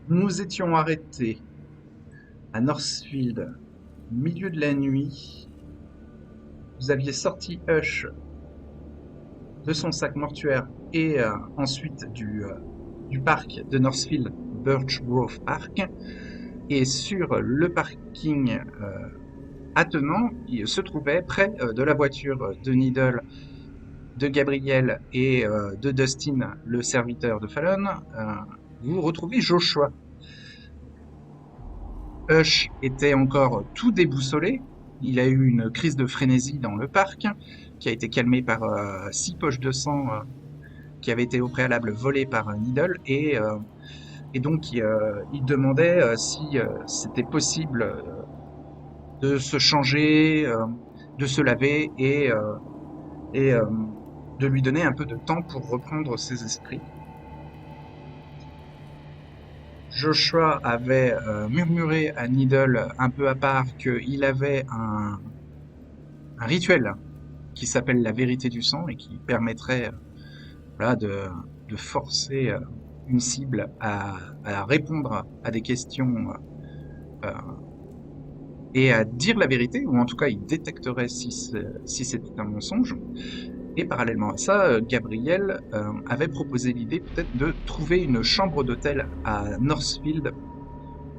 Nous étions arrêtés à Northfield, au milieu de la nuit. Vous aviez sorti Hush de son sac mortuaire et ensuite du parc de Northfield, Birch Grove Park. Et sur le parking attenant, il se trouvait près de la voiture de Needle, de Gabriel et de Dustin, le serviteur de Fallon. Vous retrouvez Joshua. Hush était encore tout déboussolé. Il a eu une crise de frénésie dans le parc, qui a été calmée par 6 poches de sang qui avaient été au préalable volées par Needle. Et donc, il demandait si c'était possible de se changer, de se laver et de lui donner un peu de temps pour reprendre ses esprits. Joshua avait murmuré à Needle un peu à part qu'il avait un rituel qui s'appelle la vérité du sang et qui permettrait voilà, de forcer une cible à répondre à des questions euh, et à dire la vérité, ou en tout cas il détecterait si c'était un mensonge. Et parallèlement à ça, Gabriel avait proposé l'idée peut-être de trouver une chambre d'hôtel à Northfield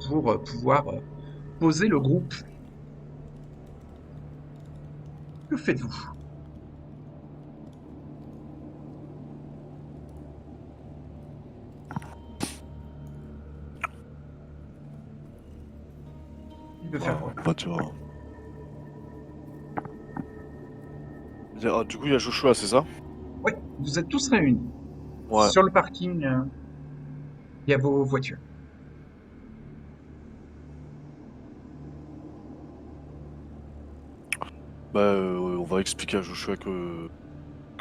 pour pouvoir poser le groupe. Que faites-vous? Il veut faire quoi? Voiture. Ah, du coup, il y a Joshua, c'est ça? Oui, vous êtes tous réunis. Ouais. Sur le parking, il y a vos voitures. Bah, on va expliquer à Joshua que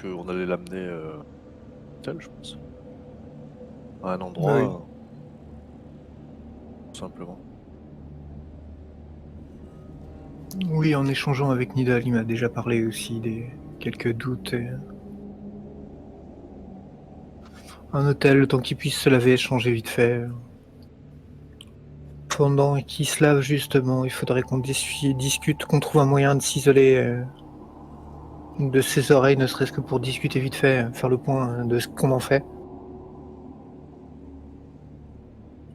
on allait l'amener tel, je pense. À un endroit, Oui. tout simplement. Oui, en échangeant avec Nidal, il m'a déjà parlé aussi des quelques doutes. Un hôtel, le temps qu'il puisse se laver, changer vite fait. Pendant qu'il se lave, justement, il faudrait qu'on discute, qu'on trouve un moyen de s'isoler de ses oreilles, ne serait-ce que pour discuter vite fait, faire le point de ce qu'on en fait.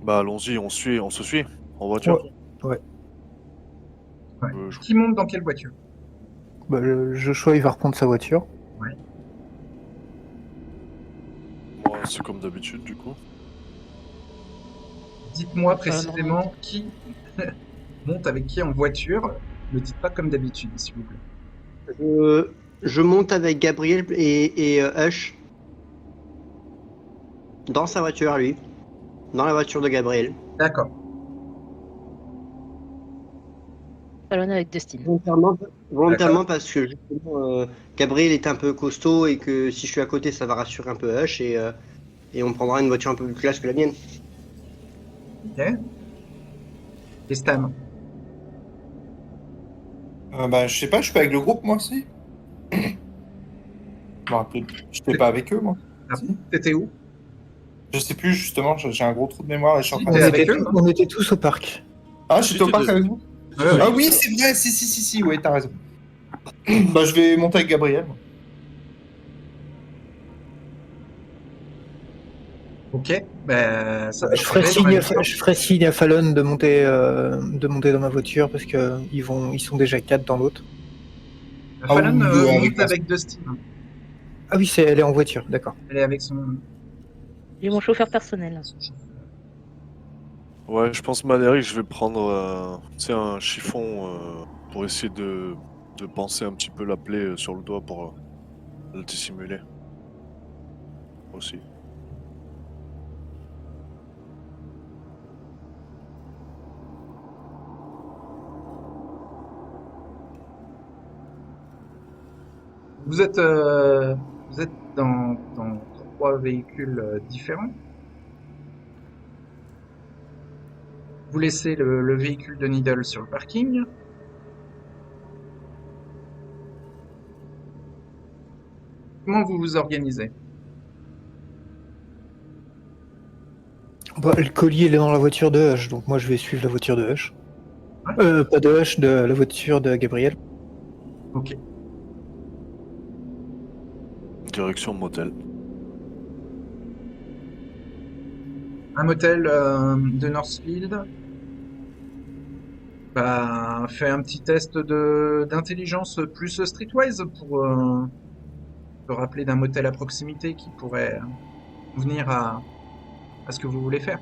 Bah, allons-y, on se suit en Ouais, voiture. ouais. Ouais. Je- Qui monte dans quelle voiture? Bah, Joshua, il va reprendre sa voiture. Ouais. Moi, c'est comme d'habitude, du coup. Dites-moi Fallon remonte. précisément qui monte avec qui en voiture. Ne dites pas comme d'habitude, s'il vous plaît. Je monte avec Gabriel et Hush dans sa voiture, lui. Dans la voiture de Gabriel. D'accord. Fallon avec Dustin. Volontairement, D'accord. volontairement parce que justement, Gabriel est un peu costaud et que si je suis à côté, ça va rassurer un peu Hush et on prendra une voiture un peu plus classe que la mienne. Ok. Et Stan. Bah, je sais pas, je suis pas avec le groupe, moi aussi. Je me rappelle plus. J'étais pas avec eux, moi. Ah, Si. t'étais où? Je sais plus, justement, j'ai un gros trou de mémoire et je suis en Si, train t'es de... avec eux, non? On était tous au parc. Ah, Si, j'étais au parc t'étais- avec vous? Ouais, ouais. Ah oui, c'est vrai, si, ouais, t'as raison. Bah, je vais monter avec Gabriel, moi. Ok. Ben, ça Je ferai partirait dans la signe, mission. je ferai signe à Fallon de monter dans ma voiture parce que ils sont déjà 4 dans l'autre. Ah Fallon oui, avec monte moi. avec Dustin. Ah oui, elle est en voiture, d'accord. Elle est avec son Il est mon chauffeur personnel. chauffeur. Ouais, je pense, Manéric, je vais prendre tu sais, un chiffon pour essayer de penser un petit peu la plaie sur le doigt pour le dissimuler. Aussi. Vous êtes dans 3 véhicules différents. Vous laissez le véhicule de Needle sur le parking. Comment vous vous organisez? Bah, le colis il est dans la voiture de Hush, donc moi je vais suivre la voiture de Hush. Ouais. Pas de Hush, de la voiture de Gabriel. Ok. Direction motel. Un motel de Northfield. Bah, fais un petit test d'intelligence plus streetwise pour te rappeler d'un motel à proximité qui pourrait convenir à ce que vous voulez faire.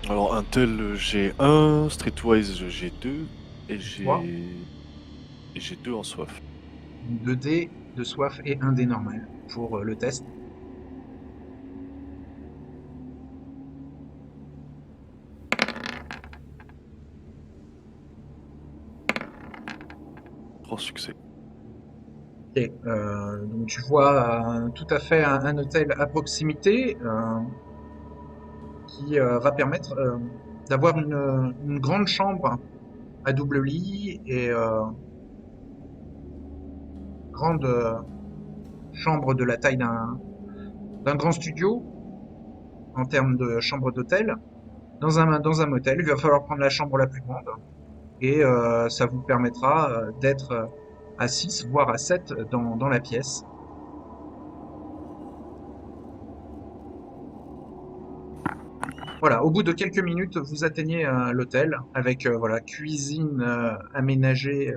Alors, Intel, j'ai 1, Streetwise, j'ai 2, et Trois. j'ai 2 en soif. 2 dés de soif et un dé normal pour le test. Trois succès. Ok, donc tu vois tout à fait un hôtel à proximité qui va permettre d'avoir une grande chambre à double lit et grande chambre de la taille d'un grand studio en termes de chambre d'hôtel. Dans un motel, il va falloir prendre la chambre la plus grande et ça vous permettra d'être à 6 voire à 7 dans la pièce. Voilà, au bout de quelques minutes, vous atteignez l'hôtel avec voilà, cuisine aménagée,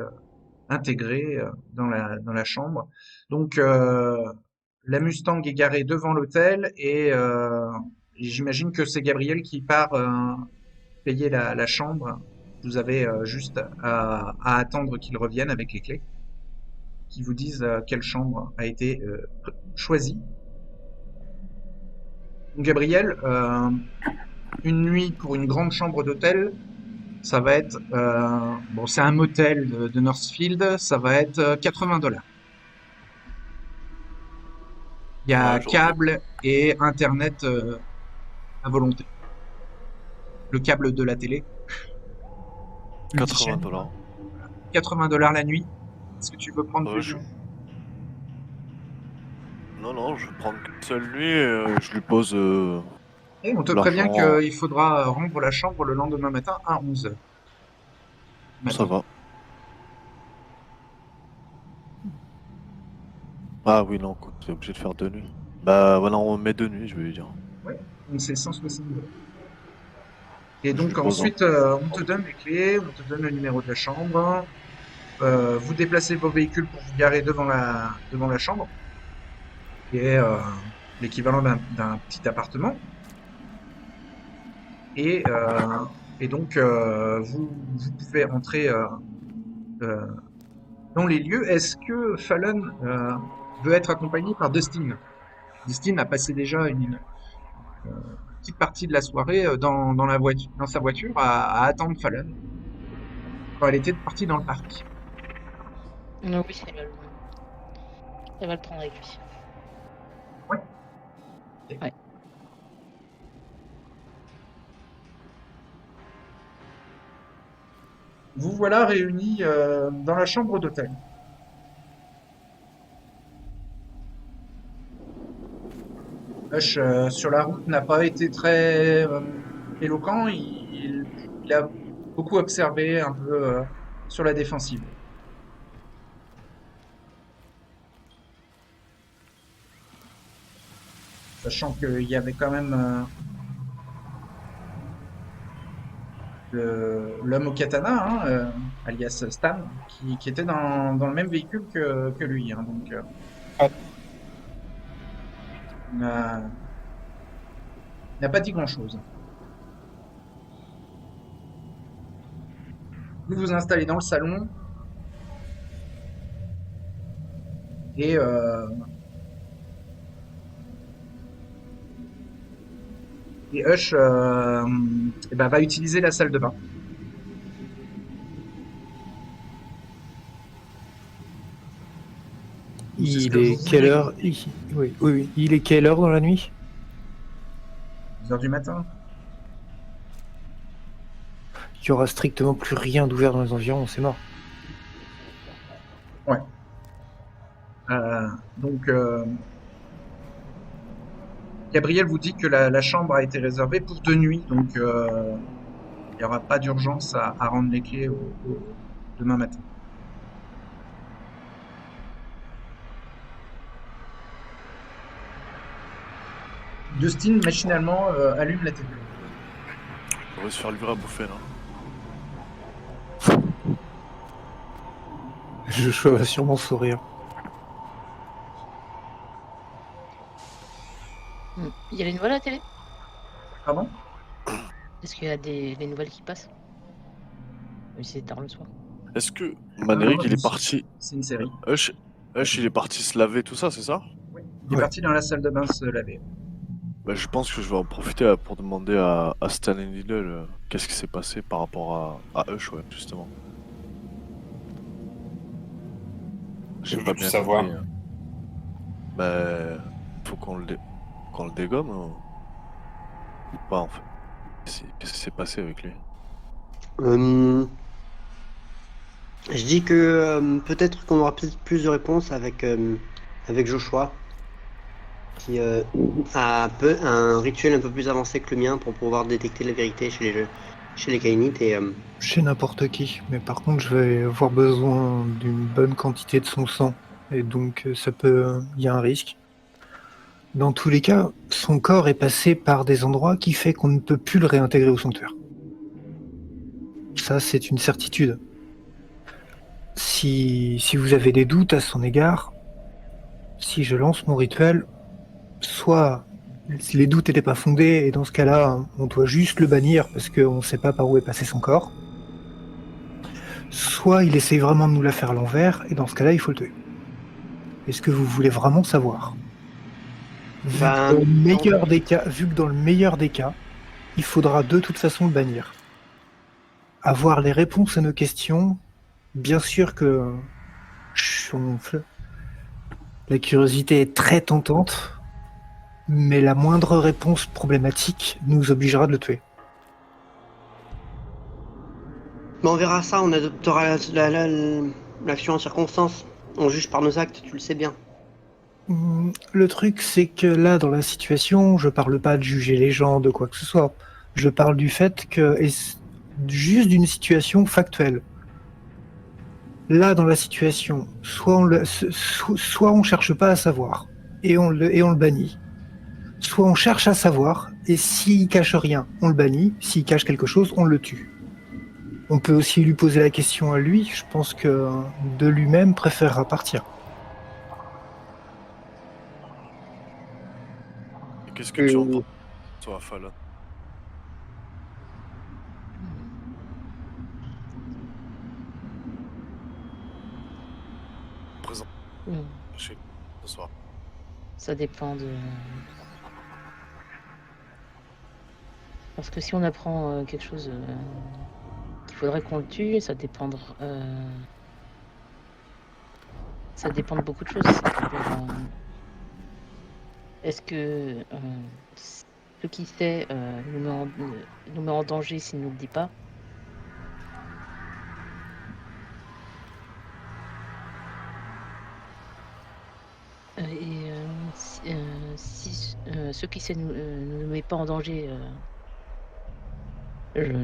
intégrée dans la chambre. Donc la Mustang est garée devant l'hôtel et j'imagine que c'est Gabriel qui part payer la chambre. Vous avez juste à attendre qu'il revienne avec les clés, qui vous disent quelle chambre a été choisie. Donc, Gabriel, une nuit pour une grande chambre d'hôtel, ça va être bon, c'est un motel de Northfield, ça va être $80. Il y a Ouais, j'aurais bien. câble et internet à volonté. Le câble de la télé, 80 multichaîne, dollars. $80 la nuit. Est-ce que tu veux prendre Ouais, plus? Non, je vais prendre qu'une seule nuit et je lui pose Et on te prévient l'argent. qu'il faudra rendre la chambre le lendemain matin à 11h Ça matin. va. Ah oui, non, écoute, t'es obligé de faire 2 nuits. Bah voilà, on met 2 nuits, je vais lui dire. Ouais, donc c'est 160 €. Et Je lui donc pose en... ensuite, on te donne les clés, on te donne le numéro de la chambre, vous déplacez vos véhicules pour vous garer devant la chambre, qui est l'équivalent d'un petit appartement. Et, euh, et donc, vous pouvez entrer euh, dans les lieux. Est-ce que Fallon veut être accompagné par Dustin? Dustin a passé déjà une petite partie de la soirée dans sa voiture à attendre Fallon quand elle était partie dans le parc. Oui, elle va le prendre avec lui. Ouais. Ouais. Vous voilà réunis dans la chambre d'hôtel. Hush, sur la route, n'a pas été très éloquent. Il a beaucoup observé, un peu sur la défensive. Sachant qu'il y avait quand même l'homme au katana, hein, alias Stan, qui était dans le même véhicule que lui, hein, donc Ouais. il n'a pas dit grand-chose. Vous vous installez dans le salon et Hush eh ben, va utiliser la salle de bain. C'est ce Il que vous est quelle vouliez. heure? Oui. Il est quelle heure dans la nuit? 10 heures du matin. Il y aura strictement plus rien d'ouvert dans les environs, c'est mort. Donc, Gabriel vous dit que la chambre a été réservée pour 2 nuits, donc il n'y aura pas d'urgence à rendre les clés demain matin. Dustin, machinalement, allume la télé. On va se faire livrer à bouffer là. Joshua va sûrement sourire. Il y a les nouvelles à la télé? Pardon? Est-ce qu'il y a des nouvelles qui passent? Oui, c'est tard le soir. Est-ce que Maneric, Non, il est parti. C'est une série. Hush, il est parti se laver, tout ça, c'est ça? Il est Ouais. parti dans la salle de bain se laver. Bah, je pense que je vais en profiter pour demander à Stan et Needle qu'est-ce qui s'est passé par rapport à Hush, ouais, justement. J'ai Que pas veux-tu bien savoir? compris. Bah, faut qu'on le dégomme ou pas en fait. Qu'est-ce qui s'est passé avec lui? Je dis que peut-être qu'on aura peut-être plus de réponses avec Joshua, qui a un rituel un peu plus avancé que le mien pour pouvoir détecter la vérité chez les Kainites. Et Chez n'importe qui, mais par contre, je vais avoir besoin d'une bonne quantité de son sang. Et donc, il y a un risque. Dans tous les cas, son corps est passé par des endroits qui fait qu'on ne peut plus le réintégrer au sanctuaire. Ça, c'est une certitude. Si vous avez des doutes à son égard, si je lance mon rituel, soit les doutes n'étaient pas fondés, et dans ce cas-là, on doit juste le bannir parce qu'on ne sait pas par où est passé son corps. Soit il essaye vraiment de nous la faire à l'envers, et dans ce cas-là, il faut le tuer. Est-ce que vous voulez vraiment savoir? Vu que dans le meilleur des cas, il faudra de toute façon le bannir. Avoir les réponses à nos questions, bien sûr que la curiosité est très tentante, mais la moindre réponse problématique nous obligera de le tuer. mais on verra ça, on adoptera l'action en circonstance. On juge par nos actes, tu le sais bien. Le truc, c'est que là, dans la situation, je parle pas de juger les gens, de quoi que ce soit. Je parle du fait que, juste d'une situation factuelle. Là, dans la situation, soit on cherche pas à savoir, et on le bannit. Soit on cherche à savoir, et s'il cache rien, on le bannit. S'il cache quelque chose, on le tue. On peut aussi lui poser la question à lui, je pense que de lui-même préférera partir. Et qu'est-ce que tu entends, toi, Fallon? Présent chez ce soir. Ça dépend de... Parce que si on apprend quelque chose qu'il faudrait qu'on le tue, ça dépend de beaucoup de choses. Est-ce que ce qui sait nous met en danger s'il ne nous le dit pas? Si ce qui sait nous met pas en danger,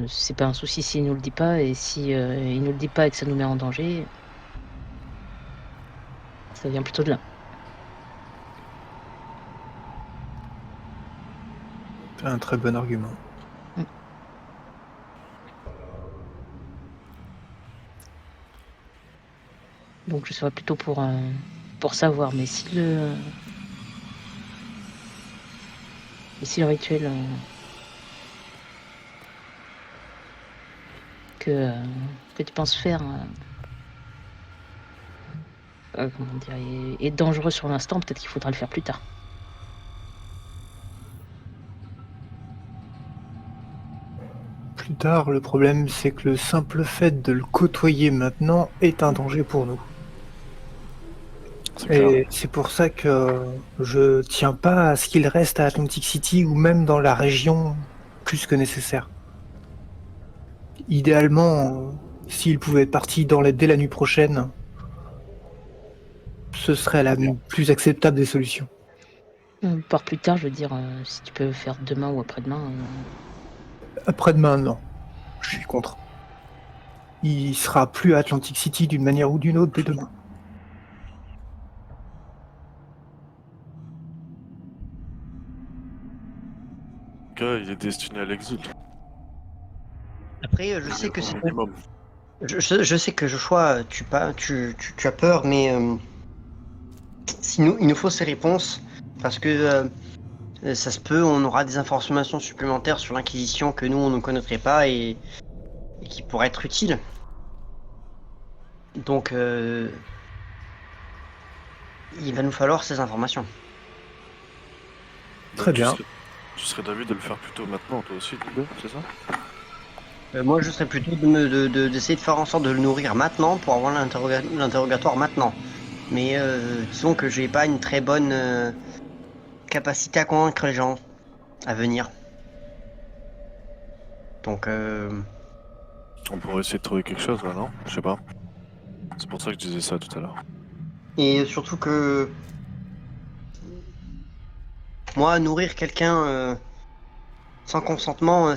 c'est pas un souci s'il nous le dit pas, et si il nous le dit pas et que ça nous met en danger, ça vient plutôt de là. C'est un très bon argument. Donc je serais plutôt pour savoir, mais si le rituel que tu penses faire comment dire, est dangereux sur l'instant, peut-être qu'il faudra le faire plus tard. Plus tard, le problème, c'est que le simple fait de le côtoyer maintenant est un danger pour nous. C'est clair. Et c'est pour ça que je tiens pas à ce qu'il reste à Atlantic City ou même dans la région plus que nécessaire. Idéalement, s'il pouvait être parti dès la nuit prochaine, ce serait la plus acceptable des solutions. Par plus tard, je veux dire, si tu peux faire demain ou après-demain. Après-demain, non. Je suis contre. Il sera plus à Atlantic City d'une manière ou d'une autre dès demain. Le gars, il est destiné à l'exil. Après, je sais que Au c'est. minimum. Je sais que Joshua, tu as peur, mais il nous faut ces réponses parce que ça se peut, on aura des informations supplémentaires sur l'Inquisition que nous on ne connaîtrait pas et qui pourraient être utiles. Donc, il va nous falloir ces informations. Très bien. Tu serais d'avis de le faire plutôt maintenant, toi aussi, Dido, c'est ça? Moi, je serais plutôt d'essayer de faire en sorte de le nourrir maintenant pour avoir l'interrogatoire maintenant. Mais disons que j'ai pas une très bonne capacité à convaincre les gens à venir. Donc, On pourrait essayer de trouver quelque chose, là, non? Je sais pas. C'est pour ça que je disais ça tout à l'heure. et surtout que moi, nourrir quelqu'un sans consentement,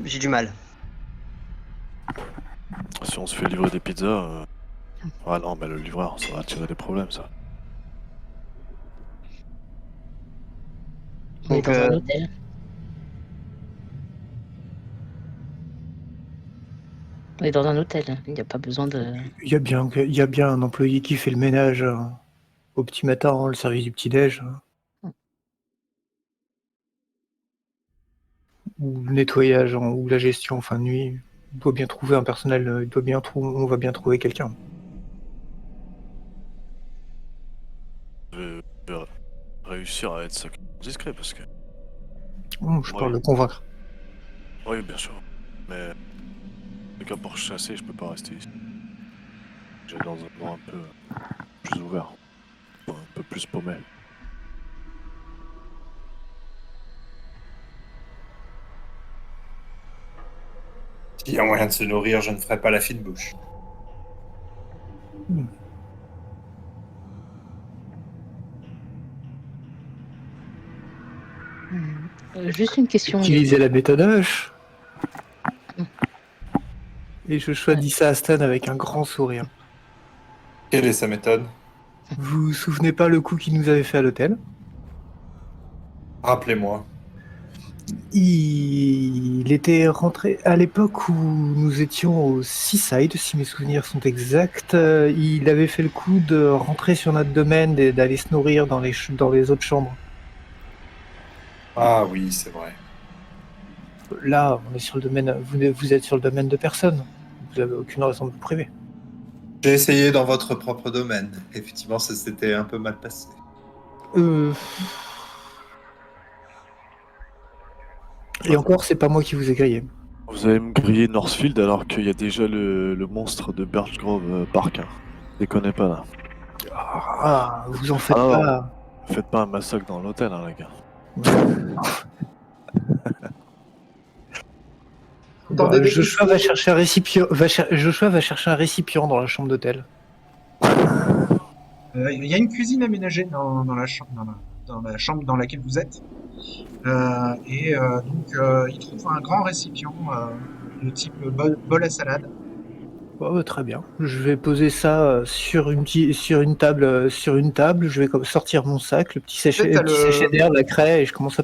j'ai du mal. Si on se fait livrer des pizzas... Ah non, mais le livreur, ça va attirer des problèmes, ça. On est Donc, dans un hôtel. On est dans un hôtel. Il n'y a pas besoin de. Il y a bien un employé qui fait le ménage au petit matin, le service du petit-déj. Ou le nettoyage ou la gestion en fin de nuit. On doit bien trouver un personnel, on va bien trouver quelqu'un. Je vais réussir à être discret, parce que... Je parle de convaincre. Oui, bien sûr. Mais... En tout cas, pour chasser, je peux pas rester ici. J'ai dans un endroit un peu plus ouvert. Un peu plus paumé. S'il y a moyen de se nourrir, je ne ferai pas la fine bouche. Juste une question. Utiliser la méthode H. Et je choisis ça à Stan avec un grand sourire. Quelle est sa méthode? Vous vous souvenez pas le coup qu'il nous avait fait à l'hôtel? Rappelez-moi. Il était rentré à l'époque où nous étions au Seaside, si mes souvenirs sont exacts. Il avait fait le coup de rentrer sur notre domaine et d'aller se nourrir dans les autres chambres. Ah oui, c'est vrai. Là, on est sur le domaine. Vous êtes sur le domaine de personne. Vous avez aucune raison de vous priver. J'ai essayé dans votre propre domaine. Effectivement, ça s'était un peu mal passé. Et encore, c'est pas moi qui vous ai grillé. Vous allez me griller Northfield alors qu'il y a déjà le monstre de Birch Grove Park. Hein. Déconnez pas là. Ah, vous en faites Ah, pas. Faites pas un massacre dans l'hôtel, hein, les gars. Entendez des Joshua va chercher un récipient. Joshua va chercher un récipient dans la chambre d'hôtel. Il y a une cuisine aménagée dans la chambre, dans la chambre dans laquelle vous êtes. Donc, il trouve un grand récipient de type bol à salade. Oh, très bien. Je vais poser ça sur une table. Je vais sortir mon sac, le petit sachet d'air, la craie, et je commence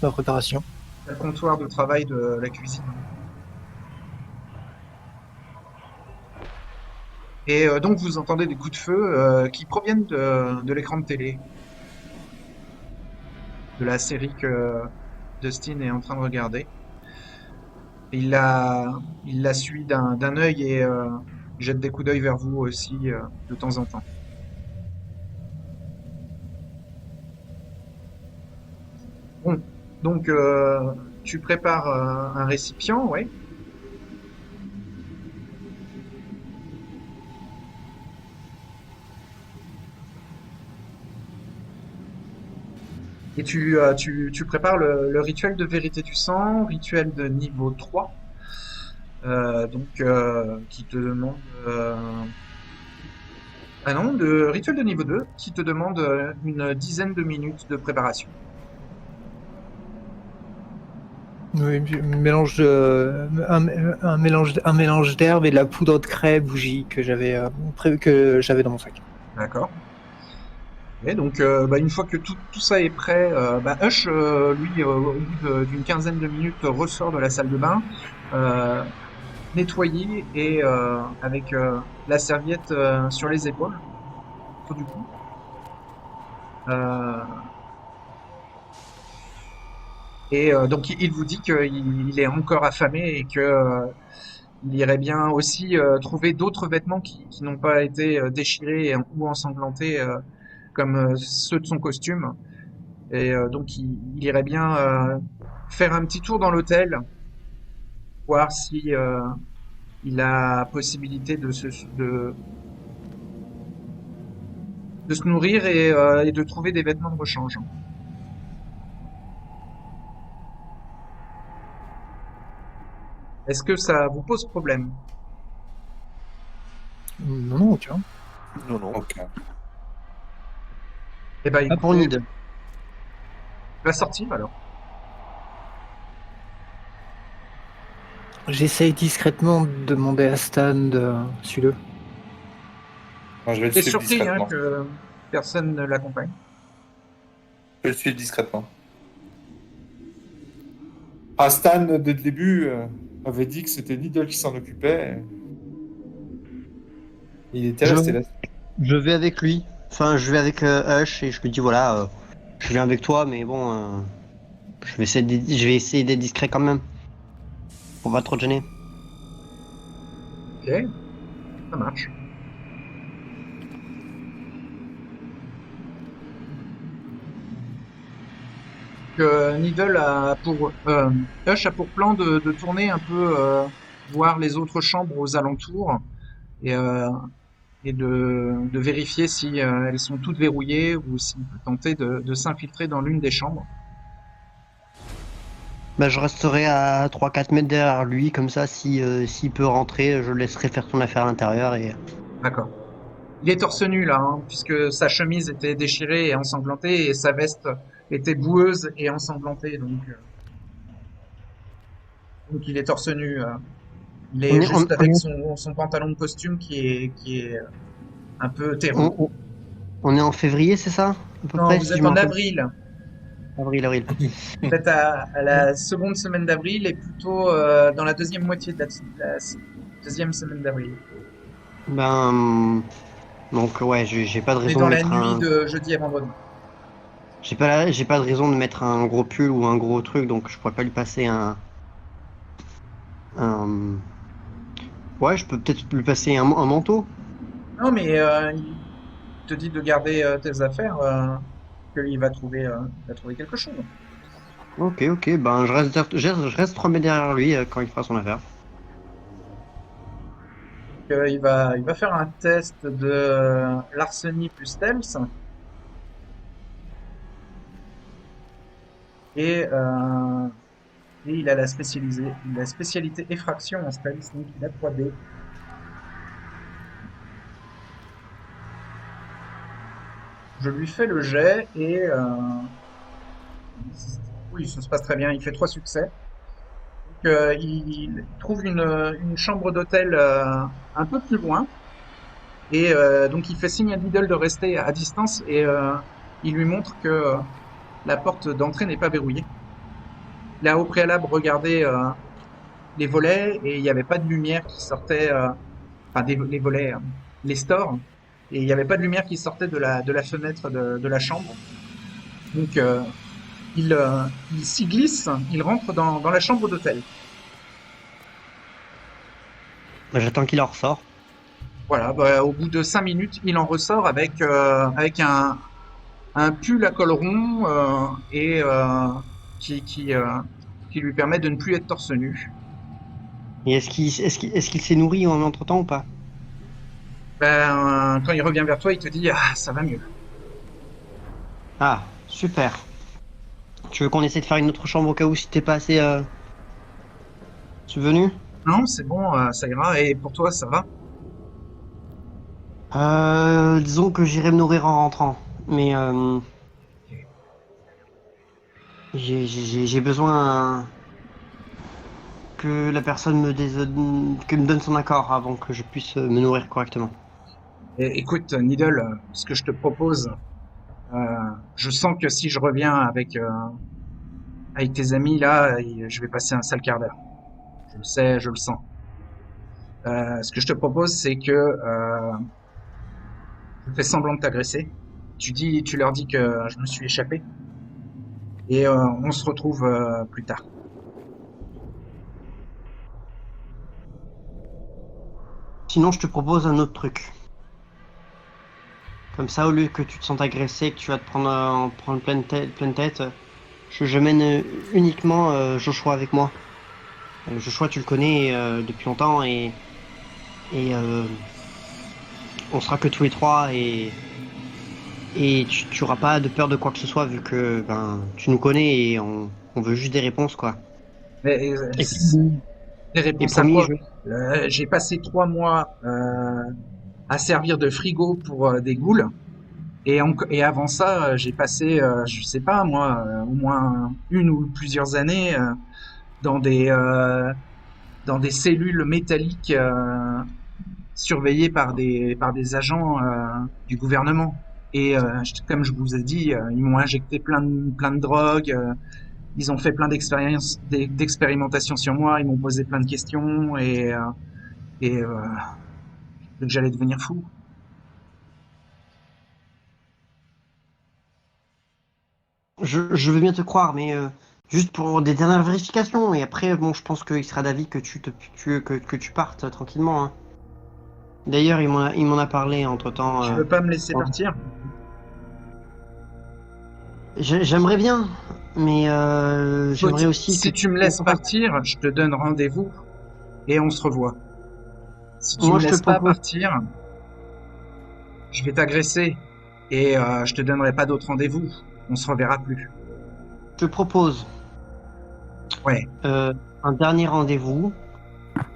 ma préparation. Le comptoir de travail de la cuisine. Et donc vous entendez des coups de feu qui proviennent de l'écran de télé. De la série que Dustin est en train de regarder. Il la suit d'un œil et jette des coups d'œil vers vous aussi de temps en temps. Bon, donc tu prépares un récipient, ouais. Et tu prépares le rituel de vérité du sang, rituel de niveau 3, qui te demande Ah non, le rituel de niveau 2 qui te demande une dizaine de minutes de préparation. Oui, un mélange d'herbes et de la poudre de craie bougie que j'avais dans mon sac. D'accord. Et donc, une fois que tout ça est prêt, Hush, lui, au bout d'une quinzaine de minutes, ressort de la salle de bain, euh, nettoyé et avec la serviette sur les épaules, autour du cou. Euh, donc, il vous dit qu'il est encore affamé et que il irait bien aussi trouver d'autres vêtements qui n'ont pas été déchirés ou ensanglantés comme ceux de son costume. Et donc, il irait bien faire un petit tour dans l'hôtel, voir si il a possibilité de se nourrir et de trouver des vêtements de rechange. Est-ce que ça vous pose problème? Non, non, tu vois. Non, non. Ok. Eh ben, Pas pour écoutez, Nid. la sortie alors. J'essaye discrètement de demander à Stan de suis-le. Moi, je vais le T'es suivre surpris hein, discrètement. que personne ne l'accompagne. Je vais le suivre discrètement. Ah, Stan, dès le début, avait dit que c'était Needle qui s'en occupait. Il était Je- resté là. Je vais avec lui. Enfin, je vais avec Hush et je lui dis voilà, je viens avec toi, mais bon, je vais essayer d'être discret quand même, pour pas trop te gêner. Ok, ça marche. Que Needle a pour Hush a pour plan de tourner un peu voir les autres chambres aux alentours et, euh, et de vérifier si elles sont toutes verrouillées ou s'il peut tenter de s'infiltrer dans l'une des chambres. Bah, je resterai à 3-4 mètres derrière lui, comme ça, si s'il peut rentrer, je le laisserai faire son affaire à l'intérieur et. D'accord. Il est torse nu là, hein, puisque sa chemise était déchirée et ensanglantée et sa veste était boueuse et ensanglantée, donc il est torse nu. Il On est est, on, juste avec son pantalon de costume qui est un peu terreux. on- on- on est en février, c'est ça? À peu Non, près, vous si je êtes me en rappelle. avril. Avril, avril. Vous êtes à la seconde semaine d'avril et plutôt dans la deuxième moitié de la deuxième semaine d'avril. Ben. Donc, ouais, j'ai pas de On est raison de dans la mettre nuit un. de jeudi à vendredi. J'ai pas de raison de mettre un gros pull ou un gros truc, donc je pourrais pas lui passer un. Ouais, je peux peut-être lui passer un manteau. Non, mais il te dit de garder tes affaires, il va trouver quelque chose. Ok, ok, ben je reste 3 mètres derrière lui quand il fera son affaire. Il va faire un test de larcenie plus stealth et, euh, et il a la spécialité effraction en stealth, donc il a 3D. Je lui fais le jet et oui, ça se passe très bien. Il fait 3 succès. Donc, il trouve une chambre d'hôtel un peu plus loin et donc il fait signe à Diddle de rester à distance et il lui montre que la porte d'entrée n'est pas verrouillée. Il a au préalable regardé les volets et il n'y avait pas de lumière qui sortait, enfin les volets, les stores, et il n'y avait pas de lumière qui sortait de la fenêtre de la chambre. Donc il s'y glisse, il rentre dans la chambre d'hôtel. Ben, j'attends qu'il en ressort. Voilà, au bout de 5 minutes, il en ressort avec un pull à col rond et qui, qui, euh, qui lui permet de ne plus être torse nu. Et est-ce qu'il s'est nourri en entre-temps ou pas? Quand il revient vers toi, il te dit ah ça va mieux. Ah, super. Tu veux qu'on essaie de faire une autre chambre au cas où si t'es pas assez subvenu? Non, c'est bon, ça ira. Et pour toi, ça va? Disons que j'irai me nourrir en rentrant. Mais j'ai besoin que la personne que me donne son accord avant que je puisse me nourrir correctement. Et, écoute, Needle, ce que je te propose, je sens que si je reviens avec tes amis là, je vais passer un sale quart d'heure. Je le sais, je le sens. Ce que je te propose, c'est que je fais semblant de t'agresser. Tu leur dis que je me suis échappé et on se retrouve plus tard. Sinon, je te propose un autre truc. Comme ça, au lieu que tu te sentes agressé, que tu vas te prendre pleine tête, je mène uniquement Joshua avec moi. Joshua, tu le connais depuis longtemps et on sera que tous les trois et tu auras pas de peur de quoi que ce soit vu que ben tu nous connais et on veut juste des réponses quoi. Mais Et puis, des et réponses à promis, quoi? J'ai passé 3 mois à servir de frigo pour des ghouls. Et avant ça, j'ai passé, je sais pas moi, au moins une ou plusieurs années dans dans des cellules métalliques surveillées par des agents du gouvernement. Et comme je vous ai dit, ils m'ont injecté plein de drogues. Ils ont fait plein d'expérimentations sur moi. Ils m'ont posé plein de questions et que j'allais devenir fou. je veux bien te croire, mais juste pour des dernières vérifications et après bon, je pense qu'il sera d'avis que que tu partes tranquillement. Hein. D'ailleurs, il m'en a parlé entre-temps. Tu veux pas me laisser partir? J'aimerais bien, mais Écoute, j'aimerais aussi que si tu tu me laisses partir, je te donne rendez-vous et on se revoit. Si tu moi me je te laisses pas propose, partir, je vais t'agresser et je te donnerai pas d'autre rendez-vous. On se reverra plus. je te propose Ouais. euh, un dernier rendez-vous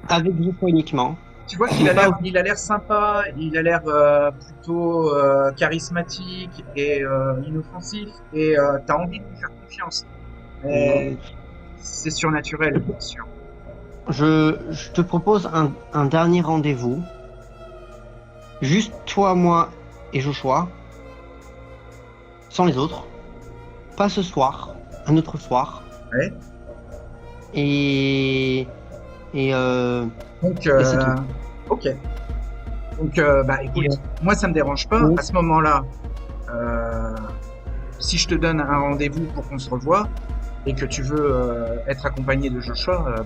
avec Joshua uniquement. Tu vois Mais pas il a l'air sympa, il a l'air plutôt charismatique et inoffensif et t'as envie de lui faire confiance. Mais c'est surnaturel, bien sûr. je te propose un dernier rendez-vous. Juste toi, moi et Joshua, sans les autres. Pas ce soir, un autre soir. Ouais. Et et, euh, Donc, et c'est tout. ok. Donc, bah écoute, Et, moi ça me dérange pas. euh, À ce moment-là, euh, si je te donne un rendez-vous pour qu'on se revoie et que tu veux être accompagné de Joshua, bah,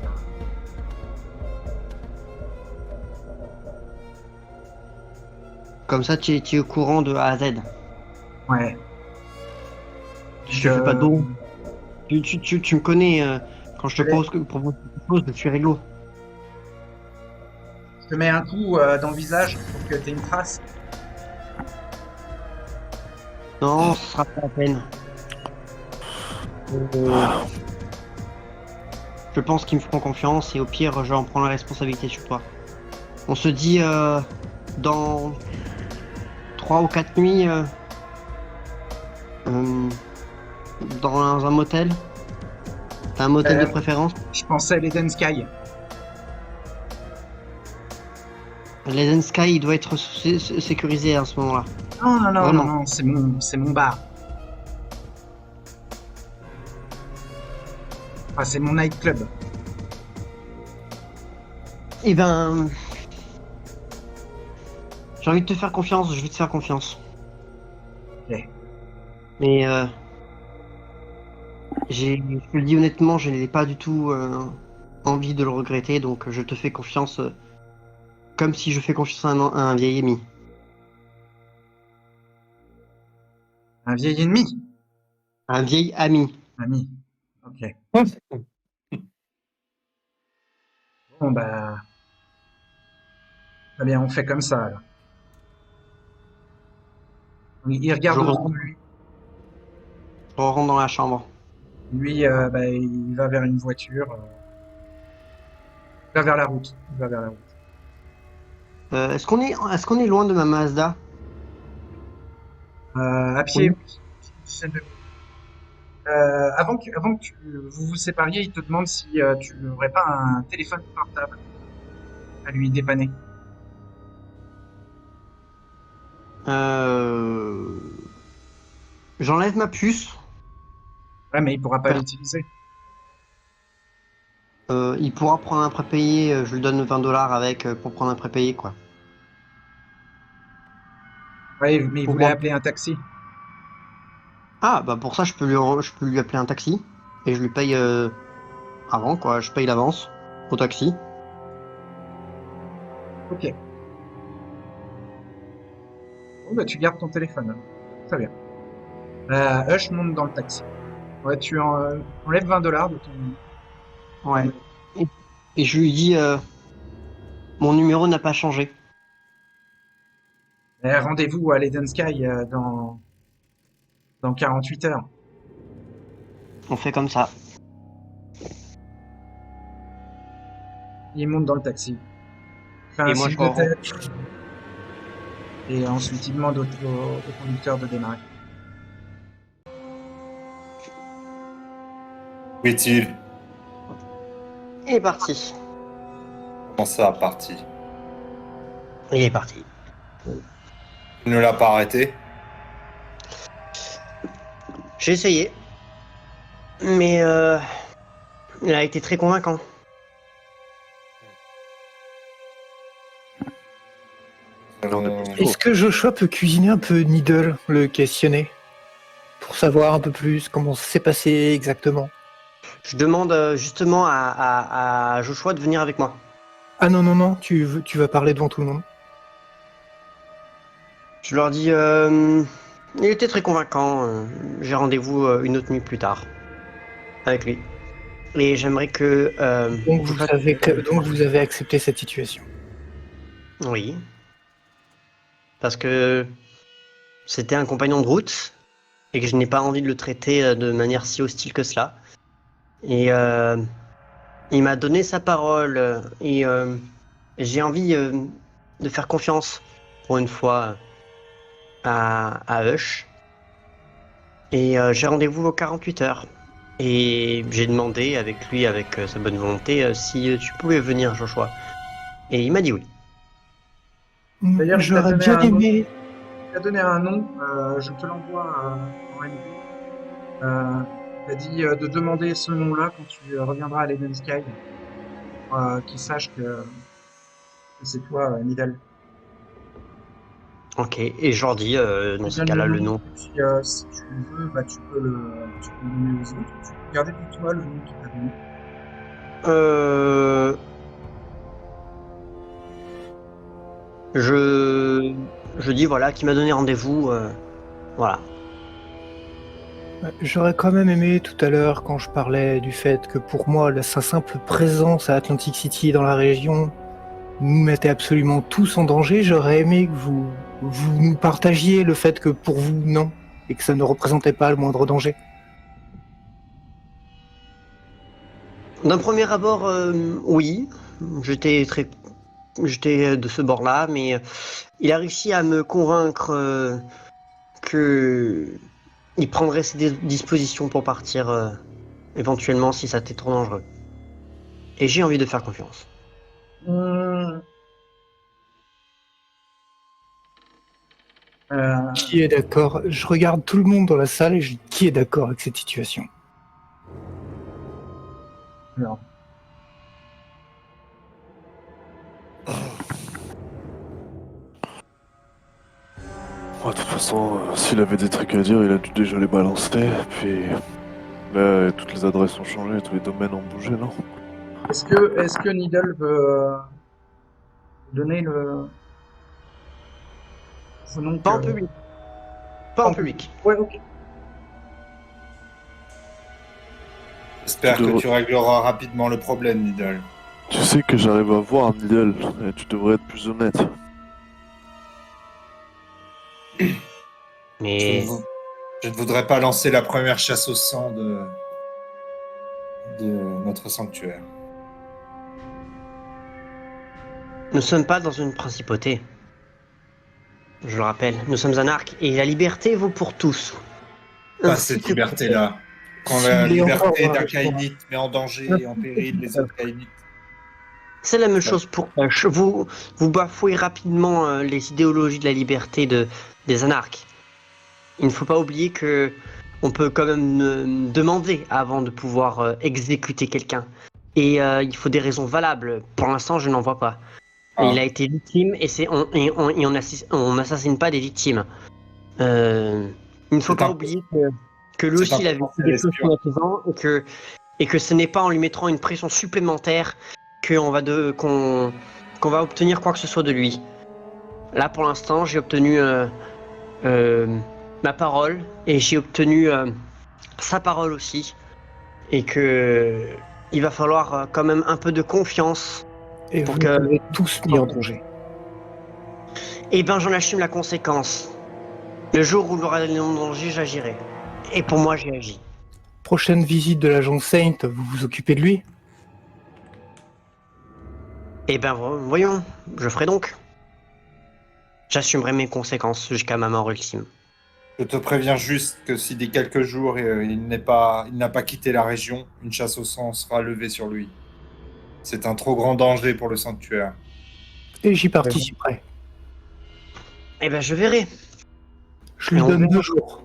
Comme ça, tu es au courant de A à Z. ouais. Je Donc, te fais pas de dos. Tu me connais, quand je te allez, propose quelque chose, je suis réglo. je te mets un coup dans le visage pour que tu aies une trace. Non, ce sera pas la peine. Euh, je pense qu'ils me feront confiance et au pire, je vais en prendre la responsabilité sur toi. On se dit dans 3 ou 4 nuits euh, dans un motel. T'as un motel de Euh, préférence. je pensais à l'Eden Sky. L'Eden Sky, il doit être sécurisé à ce moment-là. Non, non, non, non, Vraiment. non, c'est mon bar. Enfin, c'est mon nightclub. Eh ben, j'ai envie de te faire confiance, je vais te faire confiance. Ok. Mais je te le dis honnêtement, je n'ai pas du tout envie de le regretter, donc je te fais confiance comme si je fais confiance à un vieil ami. Un vieil ennemi. Un vieil ami. Ami. Ok. Bon, bah, très bien, on fait comme ça, alors. Il Je regarde autour rentre, de lui. je rentre dans la chambre. Lui, bah, il va vers une voiture. Il va vers la route. Il va vers la route. Est-ce qu'on est loin de ma Mazda? À pied, oui. Avant que vous vous sépariez, il te demande si tu n'aurais pas un téléphone portable à lui dépanner. Euh, J'enlève ma puce. Ouais, mais il pourra pas Per- l'utiliser. Il pourra prendre un prépayé. Je lui donne 20 $ avec pour prendre un prépayé, quoi. Ouais, mais il Pour voulait prendre- appeler un taxi. Ah, bah pour ça, je peux lui appeler un taxi et je lui paye avant, quoi. Je paye l'avance au taxi. Ok. Bon, bah, tu gardes ton téléphone, alors. Très bien. Hush monte dans le taxi. Ouais, enlèves 20 $ de ton... Ouais. Et, et je lui dis, mon numéro n'a pas changé. Rendez-vous à l'Eden Sky dans 48 heures. On fait comme ça. Il monte dans le taxi. Il fait Et un moi, signe je de rentre. tête et ensuite il demande au conducteur de démarrer. Où est-il? Il est parti. Comment ça, parti? Il est parti. Il ne l'a pas arrêté? J'ai essayé, mais il a été très convaincant. Alors, on est pas Est-ce que Joshua peut cuisiner un peu Needle, le questionner, pour savoir un peu plus comment ça s'est passé exactement? Je demande justement à Joshua de venir avec moi. Ah non, non, non, tu vas parler devant tout le monde. Je leur dis, il était très convaincant. J'ai rendez-vous une autre nuit plus tard avec lui. Et j'aimerais que Donc vous donc vous avez accepté cette situation. Oui, parce que c'était un compagnon de route et que je n'ai pas envie de le traiter de manière si hostile que cela. Et il m'a donné sa parole et j'ai envie de faire confiance pour une fois à Hush. Et j'ai rendez-vous aux 48 heures. Et j'ai demandé avec lui, avec sa bonne volonté, si tu pouvais venir, Joshua. Et il m'a dit oui. D'ailleurs, il t'a J'aurais donné bien un nom. aimé. Il t'a donné un nom. Je te l'envoie en MP. Il t'a dit de demander ce nom-là quand tu reviendras à l'Eden Sky. Qu'il sache que c'est toi, Nidal. Ok, et je leur dis dans Je te ces donne le cas-là le nom. nom. Et puis, si tu veux, bah, tu peux le donner aux autres. Tu peux garder pour toi le nom qu'il t'a donné. Euh, je, je dis voilà, qui m'a donné rendez-vous. Voilà. J'aurais quand même aimé tout à l'heure quand je parlais du fait que pour moi, sa simple présence à Atlantic City dans la région nous mettait absolument tous en danger. J'aurais aimé que vous nous partagiez le fait que pour vous, non, et que ça ne représentait pas le moindre danger. D'un premier abord, oui, j'étais très, j'étais de ce bord-là, mais il a réussi à me convaincre que il prendrait ses dispositions pour partir éventuellement si ça était trop dangereux. Et j'ai envie de faire confiance. Hum, euh, Qui est d'accord? Je regarde tout le monde dans la salle et je dis qui est d'accord avec cette situation. alors, Ouais, de toute façon, s'il avait des trucs à dire, il a dû déjà les balancer. Puis là, toutes les adresses ont changé, tous les domaines ont bougé, non? est-ce que Needle veut donner ce nom Pas en que... public. Pas en public. Ouais, ok. J'espère Tu que devrais- tu régleras rapidement le problème, Needle. Tu sais que j'arrive à voir Needle, et tu devrais être plus honnête. Mais Je ne voudrais pas lancer la première chasse au sang de notre sanctuaire. Nous ne sommes pas dans une principauté. Je le rappelle, nous sommes un arc et la liberté vaut pour tous. Pas Ainsi cette que- liberté-là. Quand S'il la est encore liberté dans d'un la Kainite met en danger et en péril les autres Kainites. C'est la même chose pour Hush. Vous bafouez rapidement les idéologies de la liberté des anarques. Il ne faut pas oublier que on peut quand même demander avant de pouvoir exécuter quelqu'un. Et il faut des raisons valables. Pour l'instant, je n'en vois pas. Ah. Il a été victime et on n'assassine pas des victimes. Il ne faut C'est pas un- oublier que lui c'est aussi il a vécu important, des c'est choses sûr. traumatisantes et que ce n'est pas en lui mettant une pression supplémentaire qu'on va obtenir quoi que ce soit de lui. Là pour l'instant j'ai obtenu ma parole et j'ai obtenu sa parole aussi et que il va falloir quand même un peu de confiance. Et Pour vous que- nous avez tous mis en danger. Et ben j'en assume la conséquence. Le jour où j'aurai en danger, j'agirai. Et pour moi, j'ai agi. Prochaine visite de l'agent Saint, vous vous occupez de lui? Eh ben voyons, je ferai donc. J'assumerai mes conséquences jusqu'à ma mort ultime. Je te préviens juste que si dès quelques jours il n'a pas quitté la région, une chasse au sang sera levée sur lui. C'est un trop grand danger pour le sanctuaire. Et j'y participerai. Eh ben je verrai. Je lui Et on donne verra. 2 jours.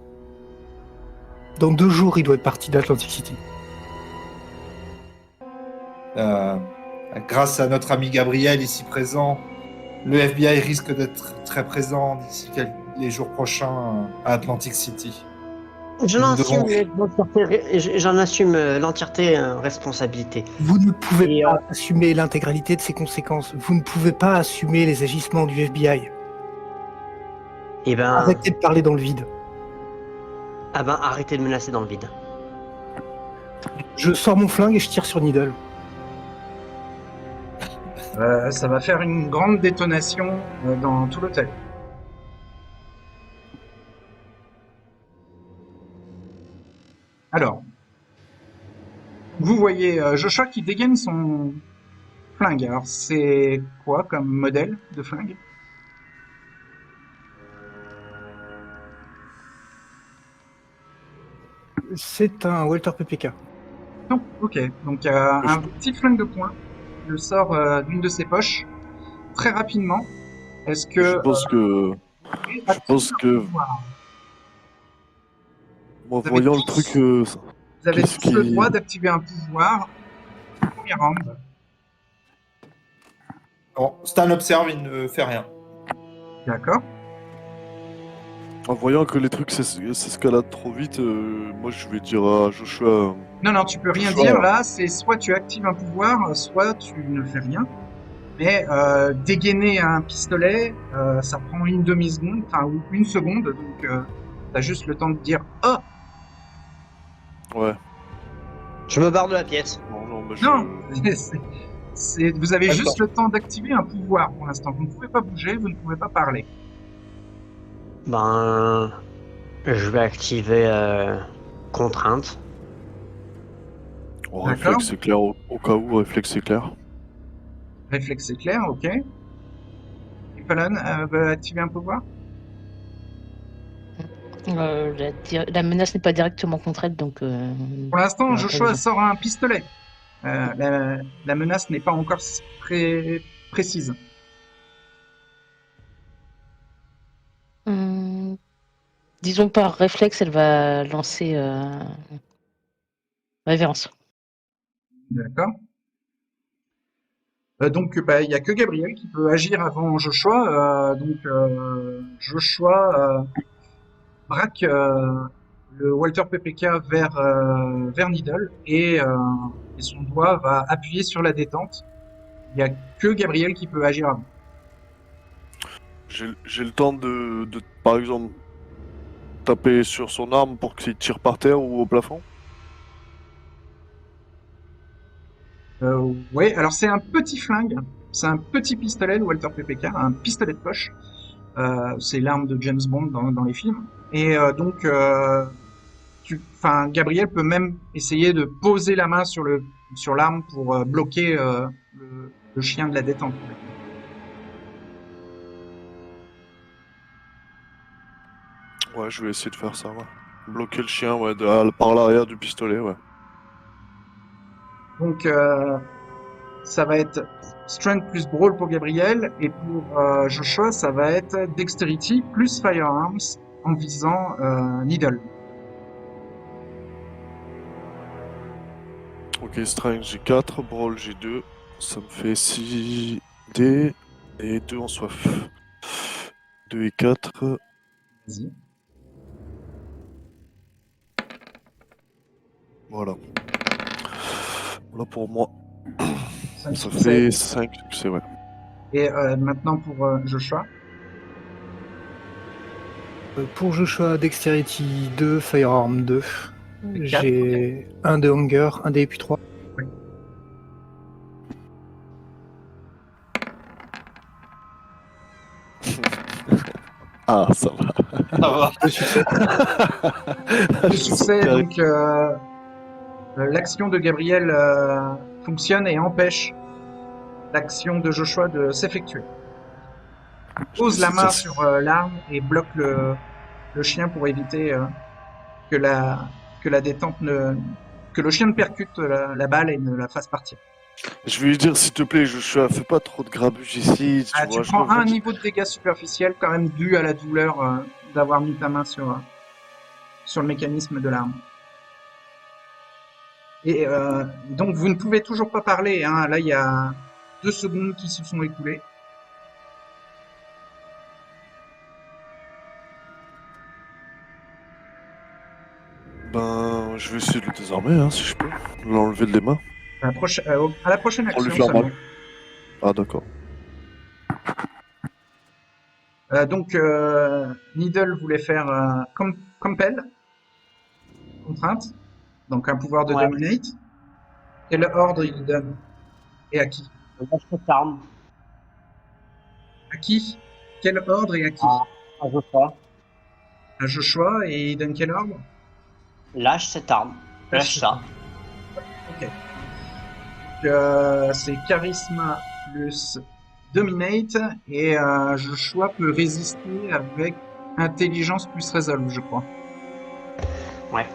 Dans 2 jours, il doit être parti d'Atlantic City. Euh, Grâce à notre ami Gabriel ici présent, le FBI risque d'être très présent d'ici les jours prochains à Atlantic City. J'en devons- assume l'entièreté responsabilité. Vous ne pouvez Et, pas assumer l'intégralité de ses conséquences. Vous ne pouvez pas assumer les agissements du FBI. Eh ben, Arrêtez de parler dans le vide. arrêtez de menacer dans le vide. Je sors mon flingue et je tire sur Needle. Ça va faire une grande détonation dans tout l'hôtel. Alors, vous voyez Joshua qui dégaine son flingue. Alors, c'est quoi comme modèle de flingue? C'est un Walter PPK. Non, ok. Donc, un petit flingue de poing. Il le sort d'une de ses poches très rapidement. Est-ce que Je pense que moi, Vous avez voyant le tous- truc, vous avez qu'est-ce tous le qui- droit d'activer un pouvoir premier round? Bon, Stan observe, il ne fait rien. D'accord. en voyant que les trucs s'escaladent trop vite, moi je vais dire à Joshua, Non, tu peux rien Joshua. dire là. C'est soit tu actives un pouvoir, soit tu ne fais rien. Mais dégainer un pistolet, ça prend une demi-seconde, enfin ou une seconde. Donc t'as juste le temps de dire oh ouais. Je me barre de la pièce. Non, mais non. Vous avez D'accord. juste le temps d'activer un pouvoir pour l'instant. Vous ne pouvez pas bouger, vous ne pouvez pas parler. Ben, je vais activer contrainte. Oh, D'accord. réflexe éclair, au cas où, réflexe éclair. Réflexe éclair, ok. Et Fallon veut activer un pouvoir? La menace n'est pas directement contre elle, donc. Pour l'instant, Ouais, Joshua vas-y. sort un pistolet. La menace n'est pas encore précise. Disons par réflexe, elle va lancer révérence. D'accord. Donc, il y a que Gabriel qui peut agir avant Joshua. Joshua braque le Walter PPK vers Needle et son doigt va appuyer sur la détente. Il y a que Gabriel qui peut agir avant. J'ai le temps de, par exemple, taper sur son arme pour qu'il tire par terre ou au plafond. Ouais, alors c'est un petit flingue, c'est un petit pistolet, le Walter PPK, un pistolet de poche. C'est l'arme de James Bond dans les films. Et donc, Gabriel peut même essayer de poser la main sur l'arme pour bloquer le chien de la détente. Ouais, je vais essayer de faire ça, ouais. Bloquer le chien, ouais, par l'arrière du pistolet, ouais. Donc, ça va être Strength plus Brawl pour Gabriel, et pour Joshua, ça va être Dexterity plus Firearms en visant Needle. Ok, Strength, j'ai 4, Brawl, j'ai 2. Ça me fait 6 dés et 2 en soif. 2 et 4. Vas-y. Voilà. Voilà pour moi. 5 Ça succès. fait 5 succès, ouais. Et maintenant pour Joshua. Pour Joshua, Dexterity 2, Firearm 2. Et 4. J'ai un de Hunger, un des puis 3. Ah, ça va. Ça va. Le succès. Le succès, Carré. donc l'action de Gabriel fonctionne et empêche l'action de Joshua de s'effectuer. Je vais Pose la essayer de main faire- sur l'arme et bloque le chien pour éviter que la détente que le chien ne percute la balle et ne la fasse partir. Je vais lui dire, s'il te plaît, Joshua, fais pas trop de grabuge ici, tu Ah, vois. tu Je prends un reviens- niveau de dégâts superficiels quand même dû à la douleur d'avoir mis ta main sur le mécanisme de l'arme. Et donc vous ne pouvez toujours pas parler, hein. Là il y a 2 secondes qui se sont écoulées. Ben, je vais essayer de le désarmer, hein, si je peux. L'enlever de les mains. À la prochaine Pour lui action faire mal. seulement. Ah, d'accord. Donc Needle voulait faire compel, contrainte, donc un pouvoir de Ouais. dominate. Quel ordre il donne? Et à qui? Lâche cette arme À qui? Quel ordre et à qui? à Joshua. À Joshua, et il donne quel ordre? Lâche cette arme. Lâche ça. Ok. C'est charisme plus dominate, et Joshua peut résister avec intelligence plus resolve, je crois. Ouais.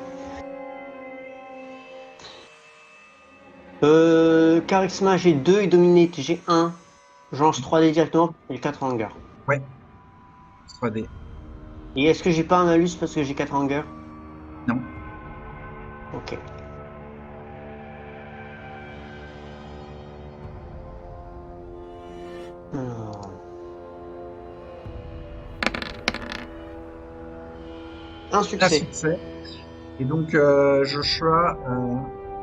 Charisma, j'ai 2 et Dominate, j'ai 1. Je lance 3D directement, j'ai 4 Hunger. Ouais. 3D. Et est-ce que j'ai pas un malus parce que j'ai 4 Hunger? Non. Ok. Alors. Un Un succès. succès. Et donc Joshua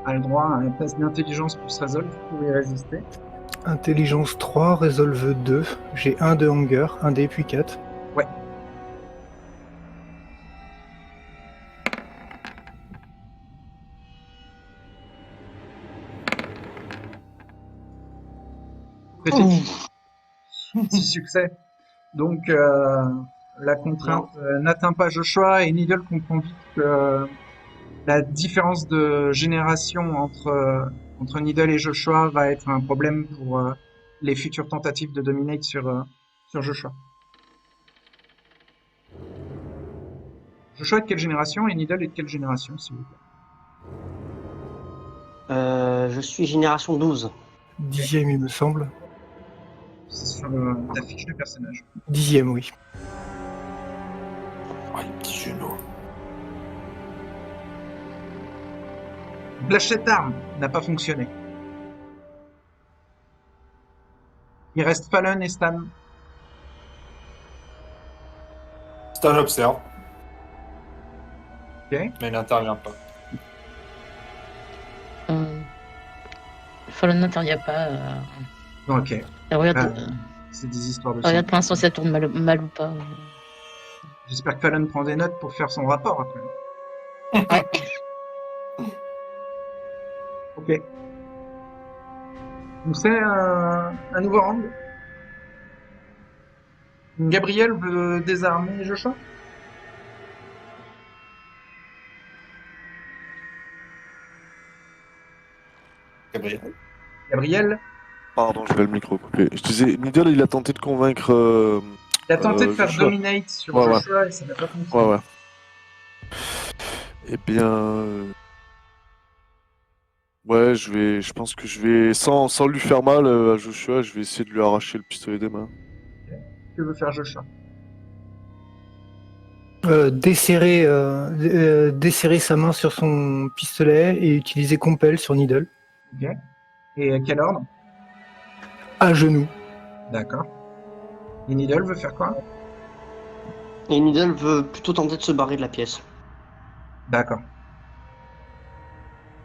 a le droit à un test d'intelligence plus resolve pour y résister. Intelligence 3, Resolve 2. J'ai un de Hunger, un des puis 4. Ouais. Critique. 6 succès. Donc la contrainte n'atteint pas Joshua, et Needle comprend vite que la différence de génération entre Needle et Joshua va être un problème pour les futures tentatives de dominate sur Joshua. Joshua est de quelle génération et Needle est de quelle génération, s'il vous plaît? Je suis génération 12. 10e, il me semble. C'est sur ta fiche de personnage. 10e, oui. Ah, les petits genoux. Lâche cette arme n'a pas fonctionné. Il reste Fallon et Stan. Stan observe, Ok. mais il n'intervient pas. Fallon n'intervient pas. Ok. Elle regarde, C'est des histoires de elle regarde sang. pour l'instant si elle tourne mal ou pas. J'espère que Fallon prend des notes pour faire son rapport après. Ouais. Ok. Donc c'est un nouveau round. Gabriel veut désarmer Joshua. Gabriel. Gabriel, Pardon, j'avais le micro coupé. Je disais, Needle, il a tenté de convaincre T'as tenté de faire Joshua. dominate sur Ouais, ouais. Joshua et ça n'a pas fonctionné. Ouais, ouais. Eh bien, ouais, je pense que je vais, sans lui faire mal à Joshua, je vais essayer de lui arracher le pistolet des mains. Que veut faire Joshua? Desserrer sa main sur son pistolet et utiliser Compel sur Needle. Ok. Et à quel ordre? À genoux. D'accord. Et Needle veut faire quoi? Et Needle veut plutôt tenter de se barrer de la pièce. D'accord.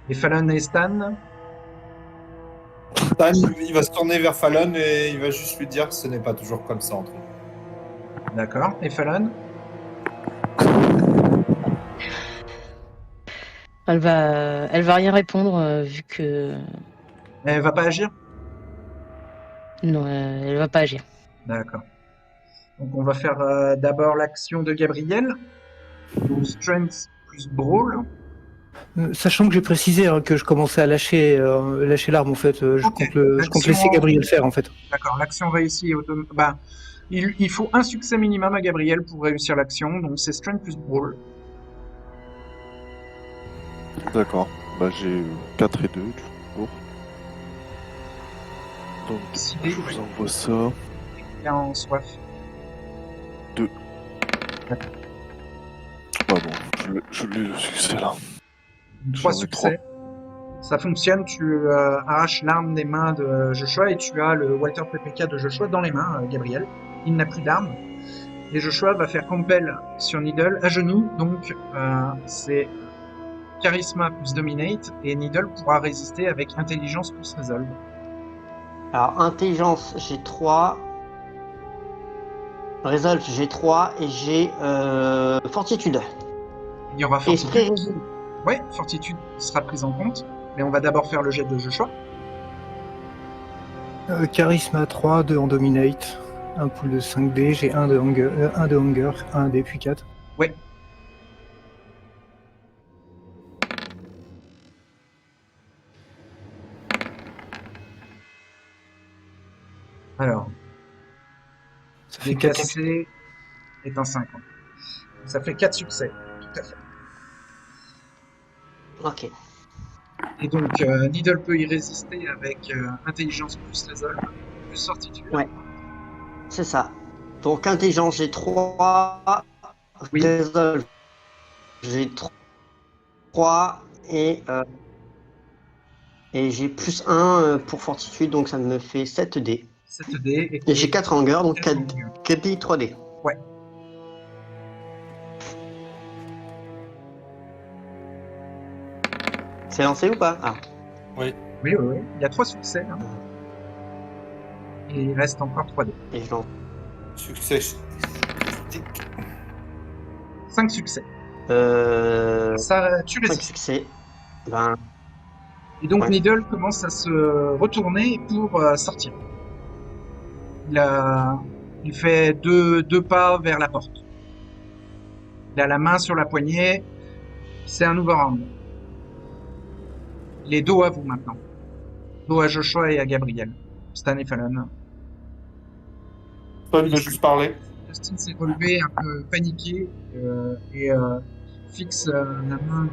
Et Fallon et Stan? Stan, il va se tourner vers Fallon et il va juste lui dire que ce n'est pas toujours comme ça entre nous. D'accord. Et Fallon? Elle va rien répondre vu que Elle va pas agir? non, elle va pas agir. D'accord. Donc on va faire d'abord l'action de Gabriel. Donc Strength plus Brawl. Sachant que j'ai précisé que je commençais à lâcher l'arme en fait, je Ok. compte laisser L'action- Gabriel faire en fait. D'accord. L'action réussie. Bah, il faut un succès minimum à Gabriel pour réussir l'action. Donc c'est Strength plus Brawl. D'accord. Bah, j'ai 4 et 2 du coup. Donc, Décidé. je vous envoie ça. Il est en soif. Ah bon, je l'ai le succès là. 3 J'en ai succès. Ça fonctionne, tu arraches l'arme des mains de Joshua et tu as le Walter PPK de Joshua dans les mains, Gabriel. Il n'a plus d'arme. Et Joshua va faire compel sur Needle à genoux, donc c'est charisma plus dominate et Needle pourra résister avec intelligence plus resolve. Alors, intelligence, j'ai 3. Resolve, j'ai 3. Et j'ai fortitude. Il y aura Esprit fortitude. résolu. Ouais, fortitude sera prise en compte, mais on va d'abord faire le jet de Joshua. Charisme à 3, 2 en Dominate, un pool de 5 dés, j'ai 1 de Hunger, 1 dé puis 4. Ouais. Alors, Ça fait 4 déclassé est un 50. Ça fait 4 succès, tout à fait. Ok. Et donc, Needle peut y résister avec intelligence plus resolve, plus fortitude. Ouais. C'est ça. Donc, intelligence, j'ai 3. Oui. Resolve, j'ai 3. Et j'ai plus 1 pour fortitude, donc ça me fait 7 dés. 7 dés. Et j'ai 4 Hunger, donc 4 4 dés, 3 dés. Ouais. C'est lancé ou pas? Ah. Oui, oui, oui. Il y a 3 succès. Hein. Et il reste encore 3 dés. Et je lance. Succès. 5 succès. Euh... Ça, tu 5 résistes. succès. Ben, Et donc, Ouais. Needle commence à se retourner pour sortir. Il fait deux pas vers la porte. Il a la main sur la poignée. C'est un overhand. Il est dos à vous maintenant. Dos à Joshua et à Gabriel. Stan et Fallon. Stan, il va juste parler. Justin s'est relevé un peu paniqué et fixe la main de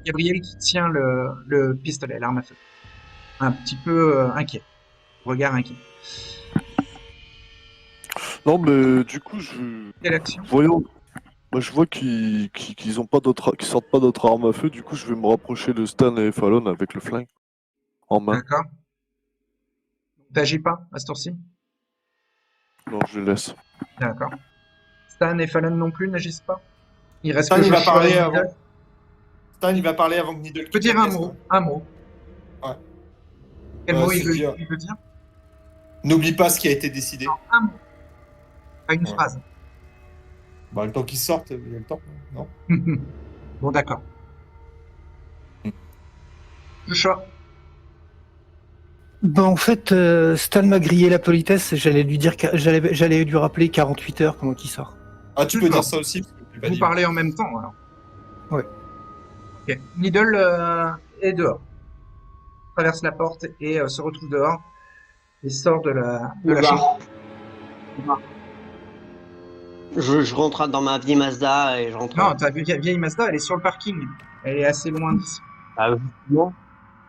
Gabriel qui tient le pistolet, l'arme à feu. Un petit peu inquiet. Regard inquiet. Non, mais du coup, Quelle action? voyons. Moi, je vois qu'ils ont pas d'autres, qu'ils sortent pas d'autres armes à feu. Du coup, je vais me rapprocher de Stan et Fallon avec le flingue en main. D'accord. T'agis pas à ce tour-ci? Non, je les laisse. D'accord. Stan et Fallon non plus n'agissent pas? Il reste Stan, que il va Joshua parler et avant. Needle. Stan, il va parler avant que Needle Je peux dire quitte la un pièce, mot. hein. Un mot. Ouais. Quel mot il c'est veut, dire. il veut dire? N'oublie pas ce qui a été décidé. Non, un mot. Pas une Ouais. phrase. Bah, le temps qu'il sorte, il y a le temps, non? Bon, d'accord. Joshua. Ben, en fait, Stan m'a grillé la politesse, j'allais lui rappeler 48 heures pendant qu'il sort. Ah, tu peux D'accord. dire ça aussi, parce que je l'ai pas Vous dit. parlez en même temps, alors. Ouais. Ok. Needle est dehors. Traverse la porte et se retrouve dehors et sort de la le chambre. bar. Je rentre dans ma vieille Mazda et je rentre. Non, ta vieille Mazda, elle est sur le parking. Elle est assez loin d'ici. Non.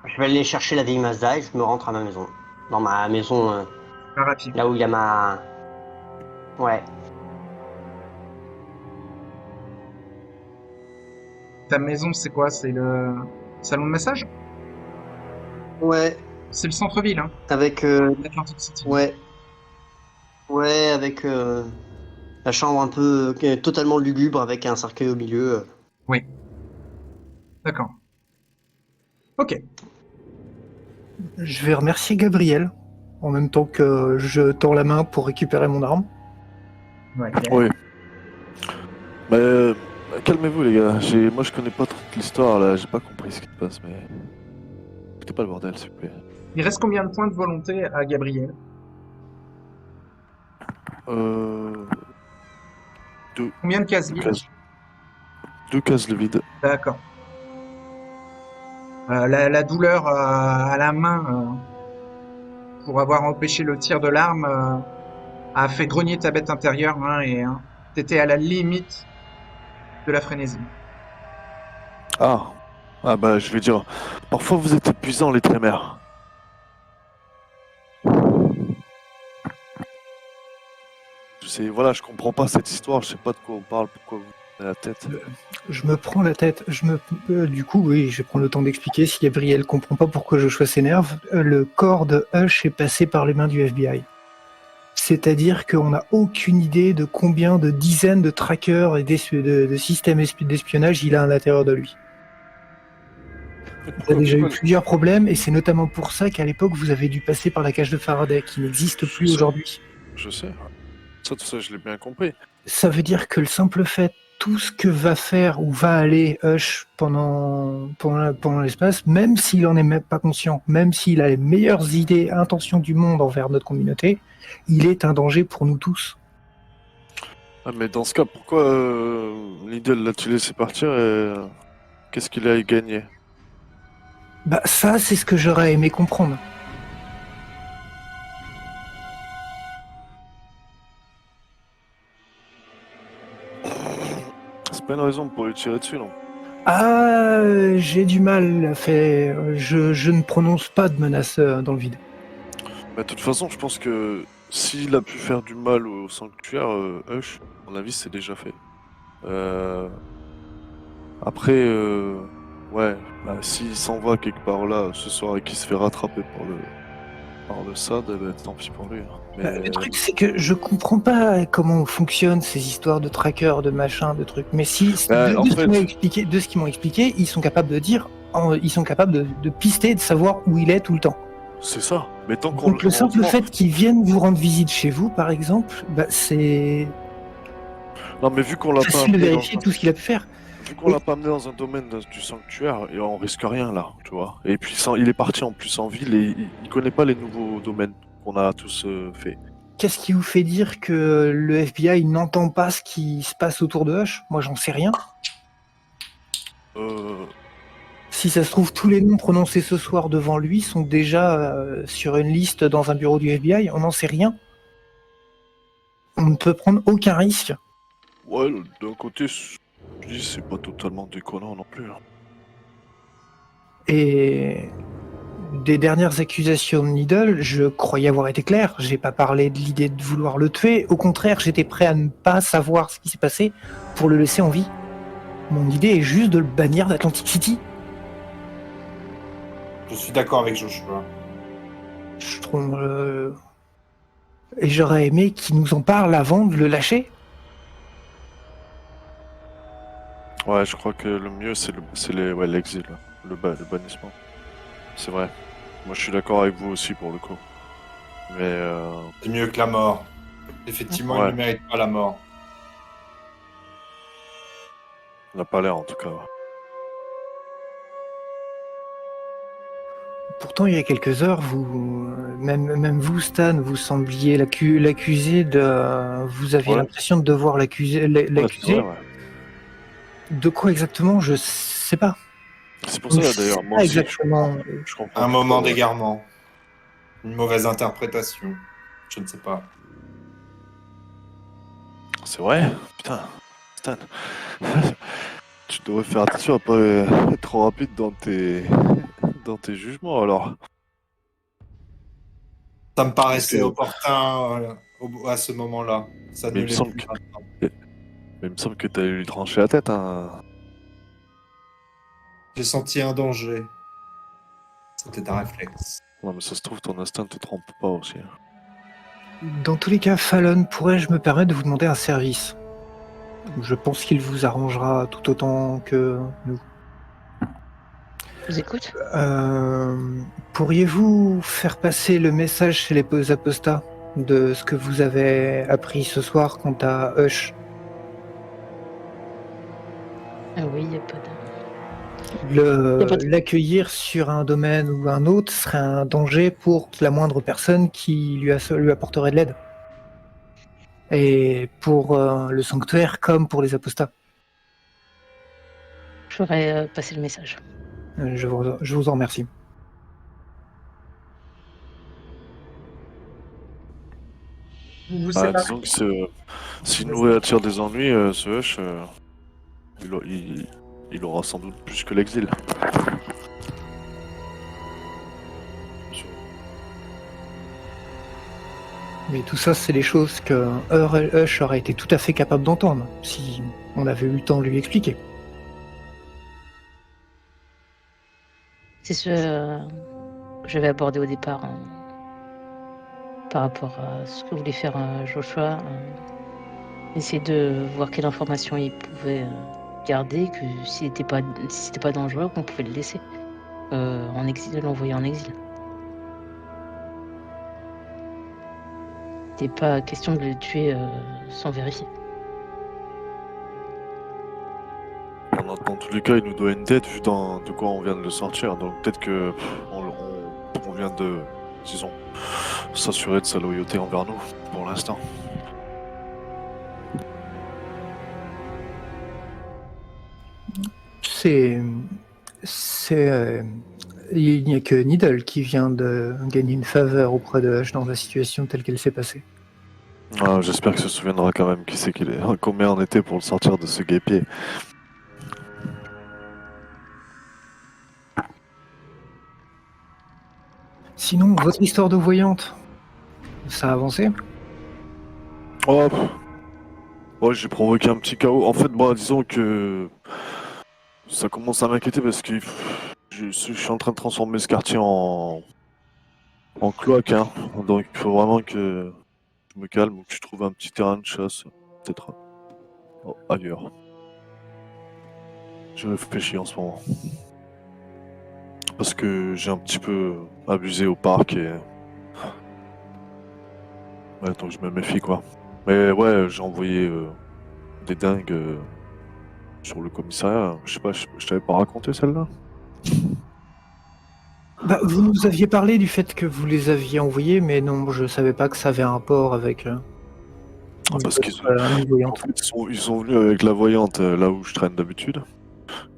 Je vais aller chercher la vieille Mazda et je me rentre à ma maison. Dans ma maison, Pas rapide. là où il y a ma. Ouais. Ta maison, c'est quoi? C'est le salon de massage? Ouais. C'est le centre-ville, hein, Avec. d'Atlantic City. Ouais. Ouais, avec la chambre un peu totalement lugubre avec un cercueil au milieu. Oui. D'accord. Ok. Je vais remercier Gabriel, en même temps que je tends la main pour récupérer mon arme. Ouais. Oui. Mais calmez-vous les gars, moi je connais pas trop l'histoire là, j'ai pas compris ce qui se passe, mais écoutez pas le bordel s'il vous plaît. Il reste combien de points de volonté à Gabriel? Deux Combien de cases vides? cases, deux cases de vide. D'accord. La douleur à la main pour avoir empêché le tir de l'arme a fait grogner ta bête intérieure hein, et t'étais à la limite de la frénésie. Ah bah je vais dire, parfois vous êtes épuisants les trémères. Voilà, je comprends pas cette histoire, je sais pas de quoi on parle, pourquoi vous prenez la tête. Je me prends la tête. Du coup, oui, je vais prendre le temps d'expliquer. Si Gabriel comprend pas pourquoi Joshua s'énerve, le corps de Hush est passé par les mains du FBI. C'est-à-dire qu'on n'a aucune idée de combien de dizaines de trackers et de systèmes d'espionnage il a à l'intérieur de lui. Il a déjà eu plusieurs problèmes et c'est notamment pour ça qu'à l'époque vous avez dû passer par la cage de Faraday qui n'existe plus sais. aujourd'hui. Je sais. Tout ça je l'ai bien compris. Ça veut dire que le simple fait, tout ce que va faire ou va aller Hush pendant l'espace, même s'il en est même pas conscient, même s'il a les meilleures idées, intentions du monde envers notre communauté, il est un danger pour nous tous. Ah mais dans ce cas, pourquoi Lidl l'a-tu laissé partir et qu'est-ce qu'il a gagné? Bah ça, c'est ce que j'aurais aimé comprendre. C'est pas une raison pour lui tirer dessus, non? Ah, j'ai du mal à faire. Je ne prononce pas de menace dans le vide. Bah, de toute façon, je pense que s'il a pu faire du mal au sanctuaire, Hush, à mon avis, c'est déjà fait. Après, ouais, bah, s'il s'en va quelque part là ce soir et qu'il se fait rattraper par le SAD, bah, tant pis pour lui. Hein. Mais Le truc, c'est que je comprends pas comment fonctionnent ces histoires de trackers, de machin, de trucs. Mais si, Bah, en de ce fait- qu'ils m'ont expliqué, ils sont capables de dire, ils sont capables de pister, de savoir où il est tout le temps. c'est ça. Mais tant qu'on Donc le simple heureusement- fait qu'ils viennent vous rendre visite chez vous, par exemple, bah, c'est Non, mais vu qu'on l'a pas facile de amené vérifier tout ce qu'il a pu faire. vu qu'on l'a pas amené dans un domaine du sanctuaire, et on risque rien là, tu vois. Et puis il est parti en plus en ville et il connaît pas les nouveaux domaines qu'on a tous fait. Qu'est-ce qui vous fait dire que le FBI n'entend pas ce qui se passe autour de Hush? Moi, j'en sais rien. Si ça se trouve, tous les noms prononcés ce soir devant lui sont déjà sur une liste dans un bureau du FBI. On n'en sait rien. On ne peut prendre aucun risque. Ouais, d'un côté, je dis c'est pas totalement déconnant non plus. Hein. Et des dernières accusations de Needle, je croyais avoir été clair. J'ai pas parlé de l'idée de vouloir le tuer. Au contraire, j'étais prêt à ne pas savoir ce qui s'est passé pour le laisser en vie. Mon idée est juste de le bannir d'Atlantic City. Je suis d'accord avec Joshua. Je trouve. Et j'aurais aimé qu'il nous en parle avant de le lâcher. Ouais, je crois que le mieux c'est l'exil, là. le bannissement. C'est vrai. Moi je suis d'accord avec vous aussi pour le coup. Mais C'est mieux que la mort. Effectivement, Ouais. il ne mérite pas la mort. on n'a pas l'air en tout cas. Ouais. Pourtant, il y a quelques heures, même vous, Stan, vous sembliez l'accuser de. Vous aviez Ouais. l'impression de devoir l'accuser. Ouais, c'est L'accuser. vrai, ouais. De quoi exactement? Je sais pas. C'est pour ça d'ailleurs, moi Pas aussi, exactement. je comprends. Un moment pourquoi, d'égarement. Une mauvaise interprétation. Je ne sais pas. C'est vrai? Putain, Stan. Tu devrais faire attention à pas être trop rapide dans tes jugements alors. Ça me paraissait que- opportun à ce moment-là. Ça Mais ne il me l'est semble plus que, maintenant. mais il me semble que t'as lui tranché la tête, hein. J'ai senti un danger. C'était un réflexe. Non, mais ça se trouve, ton instinct te trompe pas aussi. Dans tous les cas, Fallon, pourrais-je me permettre de vous demander un service? Je pense qu'il vous arrangera tout autant que nous. Je vous écoute. Pourriez-vous faire passer le message chez les apostats de ce que vous avez appris ce soir quant à Hush? Ah oui, il n'y a pas de... Y a pas de- L'accueillir sur un domaine ou un autre serait un danger pour la moindre personne qui lui apporterait de l'aide. Et pour le sanctuaire comme pour les apostats. Je ferai passer le message. Je vous en remercie. Vous vous Ah, séparez. disons que s'il nous attire des ennuis, ce Hush, il aura sans doute plus que l'exil. Mais tout ça, c'est des choses que Hush aurait été tout à fait capable d'entendre si on avait eu le temps de lui expliquer. C'est ce que j'avais abordé au départ par rapport à ce que voulait faire Joshua. Essayer de voir quelle information il pouvait garder, que s'il n'était pas, si c'était pas dangereux, qu'on pouvait le laisser en exil, l'envoyer en exil. C'était pas question de le tuer sans vérifier. Dans tous les cas, il nous doit une dette vu de quoi on vient de le sortir. Donc peut-être que on vient de, disons, s'assurer de sa loyauté envers nous pour l'instant. Il n'y a que Needle qui vient de gagner une faveur auprès de Hush dans la situation telle qu'elle s'est passée. Ah, j'espère qu'il se souviendra quand même qui c'est qu'il est, combien on était pour le sortir de ce guépier. Sinon, votre histoire de voyante, ça a avancé? Oh, ouais, j'ai provoqué un petit chaos. En fait, bon, disons que ça commence à m'inquiéter parce que je suis en train de transformer ce quartier en cloaque, hein. Donc il faut vraiment que je me calme ou que je trouve un petit terrain de chasse, peut-être ailleurs. Je réfléchis en ce moment. Parce que j'ai un petit peu abusé au parc et... Ouais, donc je me méfie quoi. Mais ouais, j'ai envoyé des dingues sur le commissariat. Je sais pas, je t'avais pas raconté celle-là? Bah, vous nous aviez parlé du fait que vous les aviez envoyés, mais non, je savais pas que ça avait un rapport avec Parce qu'ils une voyante. ils sont venus avec la voyante là où je traîne d'habitude.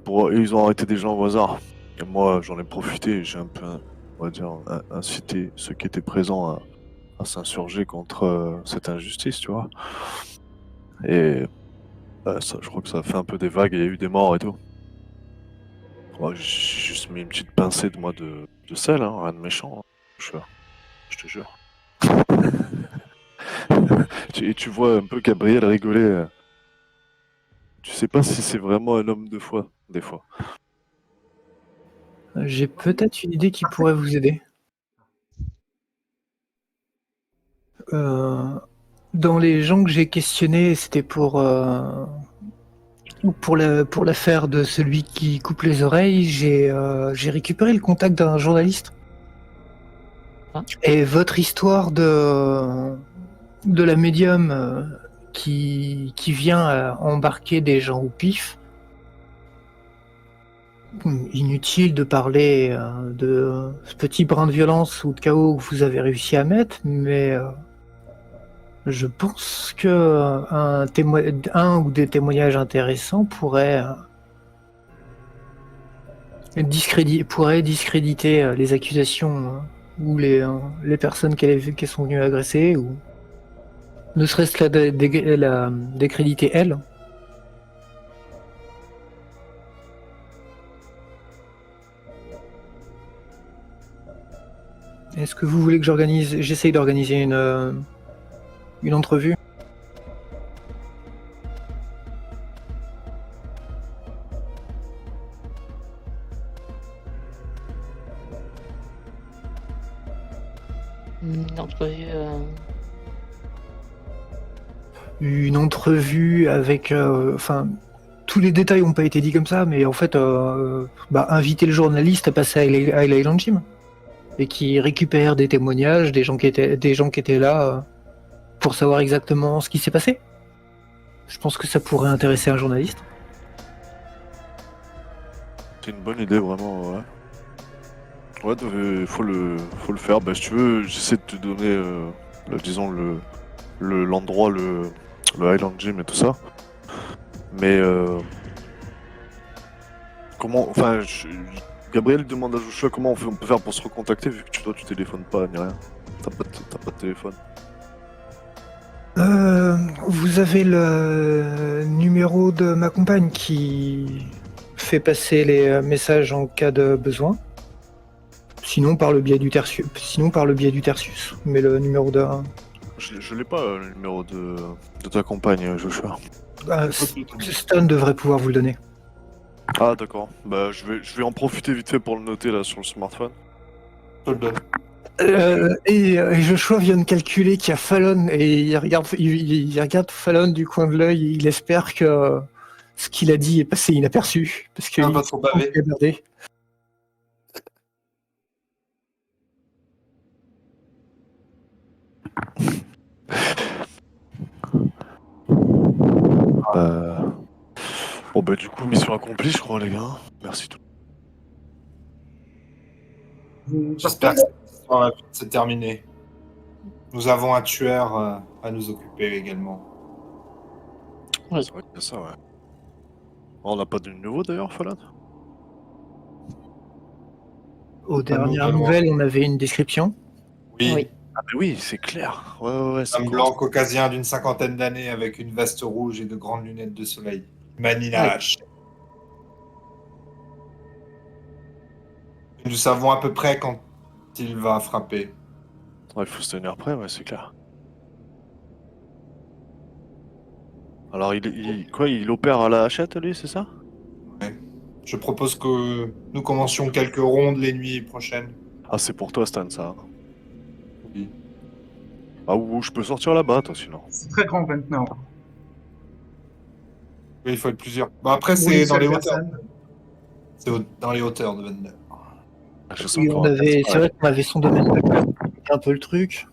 Et ils ont arrêté des gens au hasard. Et moi, j'en ai profité et j'ai un peu, on va dire, incité ceux qui étaient présents à s'insurger contre cette injustice, tu vois. Et ça, je crois que ça a fait un peu des vagues et il y a eu des morts et tout. Ouais, j'ai juste mis une petite pincée de moi de sel, hein, rien de méchant. Hein. Je te jure. Et tu vois un peu Gabriel rigoler. Tu sais pas si c'est vraiment un homme de foi, des fois. J'ai peut-être une idée qui pourrait vous aider. Dans les gens que j'ai questionnés, c'était pour l'affaire de celui qui coupe les oreilles, j'ai récupéré le contact d'un journaliste. Ah. Et votre histoire de la médium qui vient embarquer des gens au pif, inutile de parler de ce petit brin de violence ou de chaos que vous avez réussi à mettre, mais je pense que un ou des témoignages intéressants pourraient discréditer les accusations ou les personnes qui sont venues agresser. Ne serait-ce que la décréditer elle. Est-ce que vous voulez que j'essaye d'organiser une entrevue? Une entrevue. Une entrevue avec, enfin, tous les détails n'ont pas été dit comme ça, mais en fait, inviter le journaliste à passer à l'Island Gym et qui récupère des témoignages des gens qui étaient là pour savoir exactement ce qui s'est passé. Je pense que ça pourrait intéresser un journaliste. C'est une bonne idée, vraiment, ouais. Ouais, faut le faire. Bah, si tu veux, j'essaie de te donner, disons, l'endroit, le Highland Gym et tout ça. Mais comment, enfin, Gabriel demande à Joshua comment on peut faire pour se recontacter vu que tu téléphones pas ni rien. T'as pas de téléphone. Vous avez le numéro de ma compagne qui fait passer les messages en cas de besoin. Sinon par le biais du Tertius. Mais le numéro de... Je l'ai pas, le numéro de ta compagne, Joshua. Stone devrait pouvoir vous le donner. Ah, d'accord. Bah, je vais en profiter vite fait pour le noter là sur le smartphone. Je te le donne. Et Joshua vient de calculer qu'il y a Fallon et il regarde Fallon du coin de l'œil et il espère que ce qu'il a dit est passé inaperçu. Parce que Pas trop bavé. Bon bah du coup mission accomplie je crois les gars. Merci tout. J'espère que cette histoire va vite se terminer. Nous avons un tueur à nous occuper également. Oui. C'est vrai qu'il y a ça, ouais. On n'a pas de nouveau d'ailleurs, Fallon? Aux dernières nouvelles, on avait une description. Oui. Ah mais oui, c'est clair. Ouais, c'est Un blanc caucasien d'une 50aine d'années avec une veste rouge et de grandes lunettes de soleil. Manie la Oui. hache. Nous savons à peu près quand il va frapper. Ouais, il faut se tenir prêt, ouais, c'est clair. Alors il opère à la hachette lui, c'est ça? Je propose que nous commencions quelques rondes les nuits prochaines. Ah c'est pour toi Stan ça. Oui. Ah ou je peux sortir là-bas toi sinon. C'est très grand maintenant. Oui, il faut être plusieurs. Bon, après, Pour c'est une dans les seule hauteurs. personne. C'est dans les hauteurs de Vendeur. Ah, je sens Oui, qu'on c'est vrai qu'on avait son domaine d'accueil. C'est un peu le truc.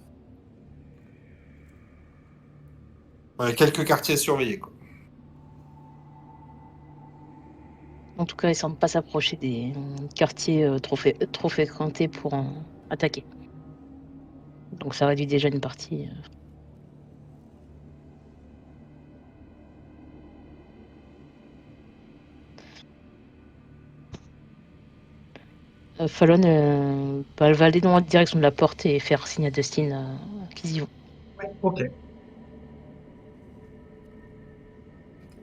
Ouais, quelques quartiers surveillés, quoi. En tout cas, ils semblent pas s'approcher des quartiers trop fréquentés pour attaquer. Donc ça réduit déjà une partie. Fallon, elle va aller dans la direction de la porte et faire signe à Dustin qu'ils y vont. Ouais, ok.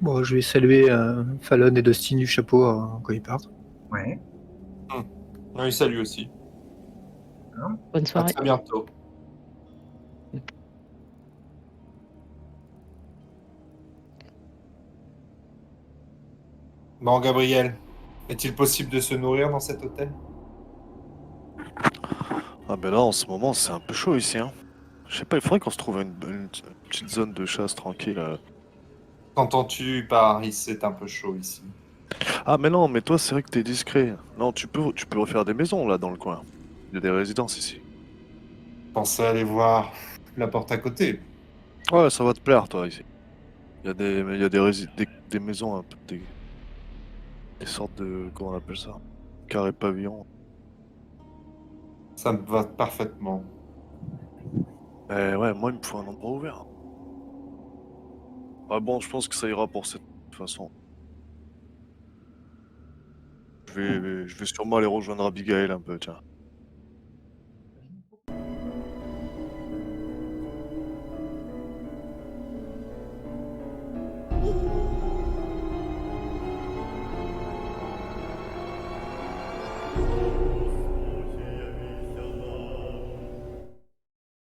Bon, je vais saluer Fallon et Dustin du chapeau quand ils partent. Ouais. Oui, salut aussi. Bonne À soirée. très bientôt. Bon, Gabriel, est-il possible de se nourrir dans cet hôtel? Ah ben là en ce moment c'est un peu chaud ici hein. Je sais pas, il faudrait qu'on se trouve une petite zone de chasse tranquille. Qu'entends-tu par c'est un peu chaud ici? Ah mais non, mais toi c'est vrai que t'es discret. Non, tu peux refaire des maisons là dans le coin. Il y a des résidences ici. Pensez aller voir la porte à côté. Ouais, ça va te plaire toi ici. Il y a des maisons un peu des sortes de comment on appelle ça? Carré pavillon. Ça me va parfaitement. Ouais, moi il me faut un endroit ouvert. Ah bon, je pense que ça ira pour cette façon. Je vais sûrement aller rejoindre Abigail un peu, tiens.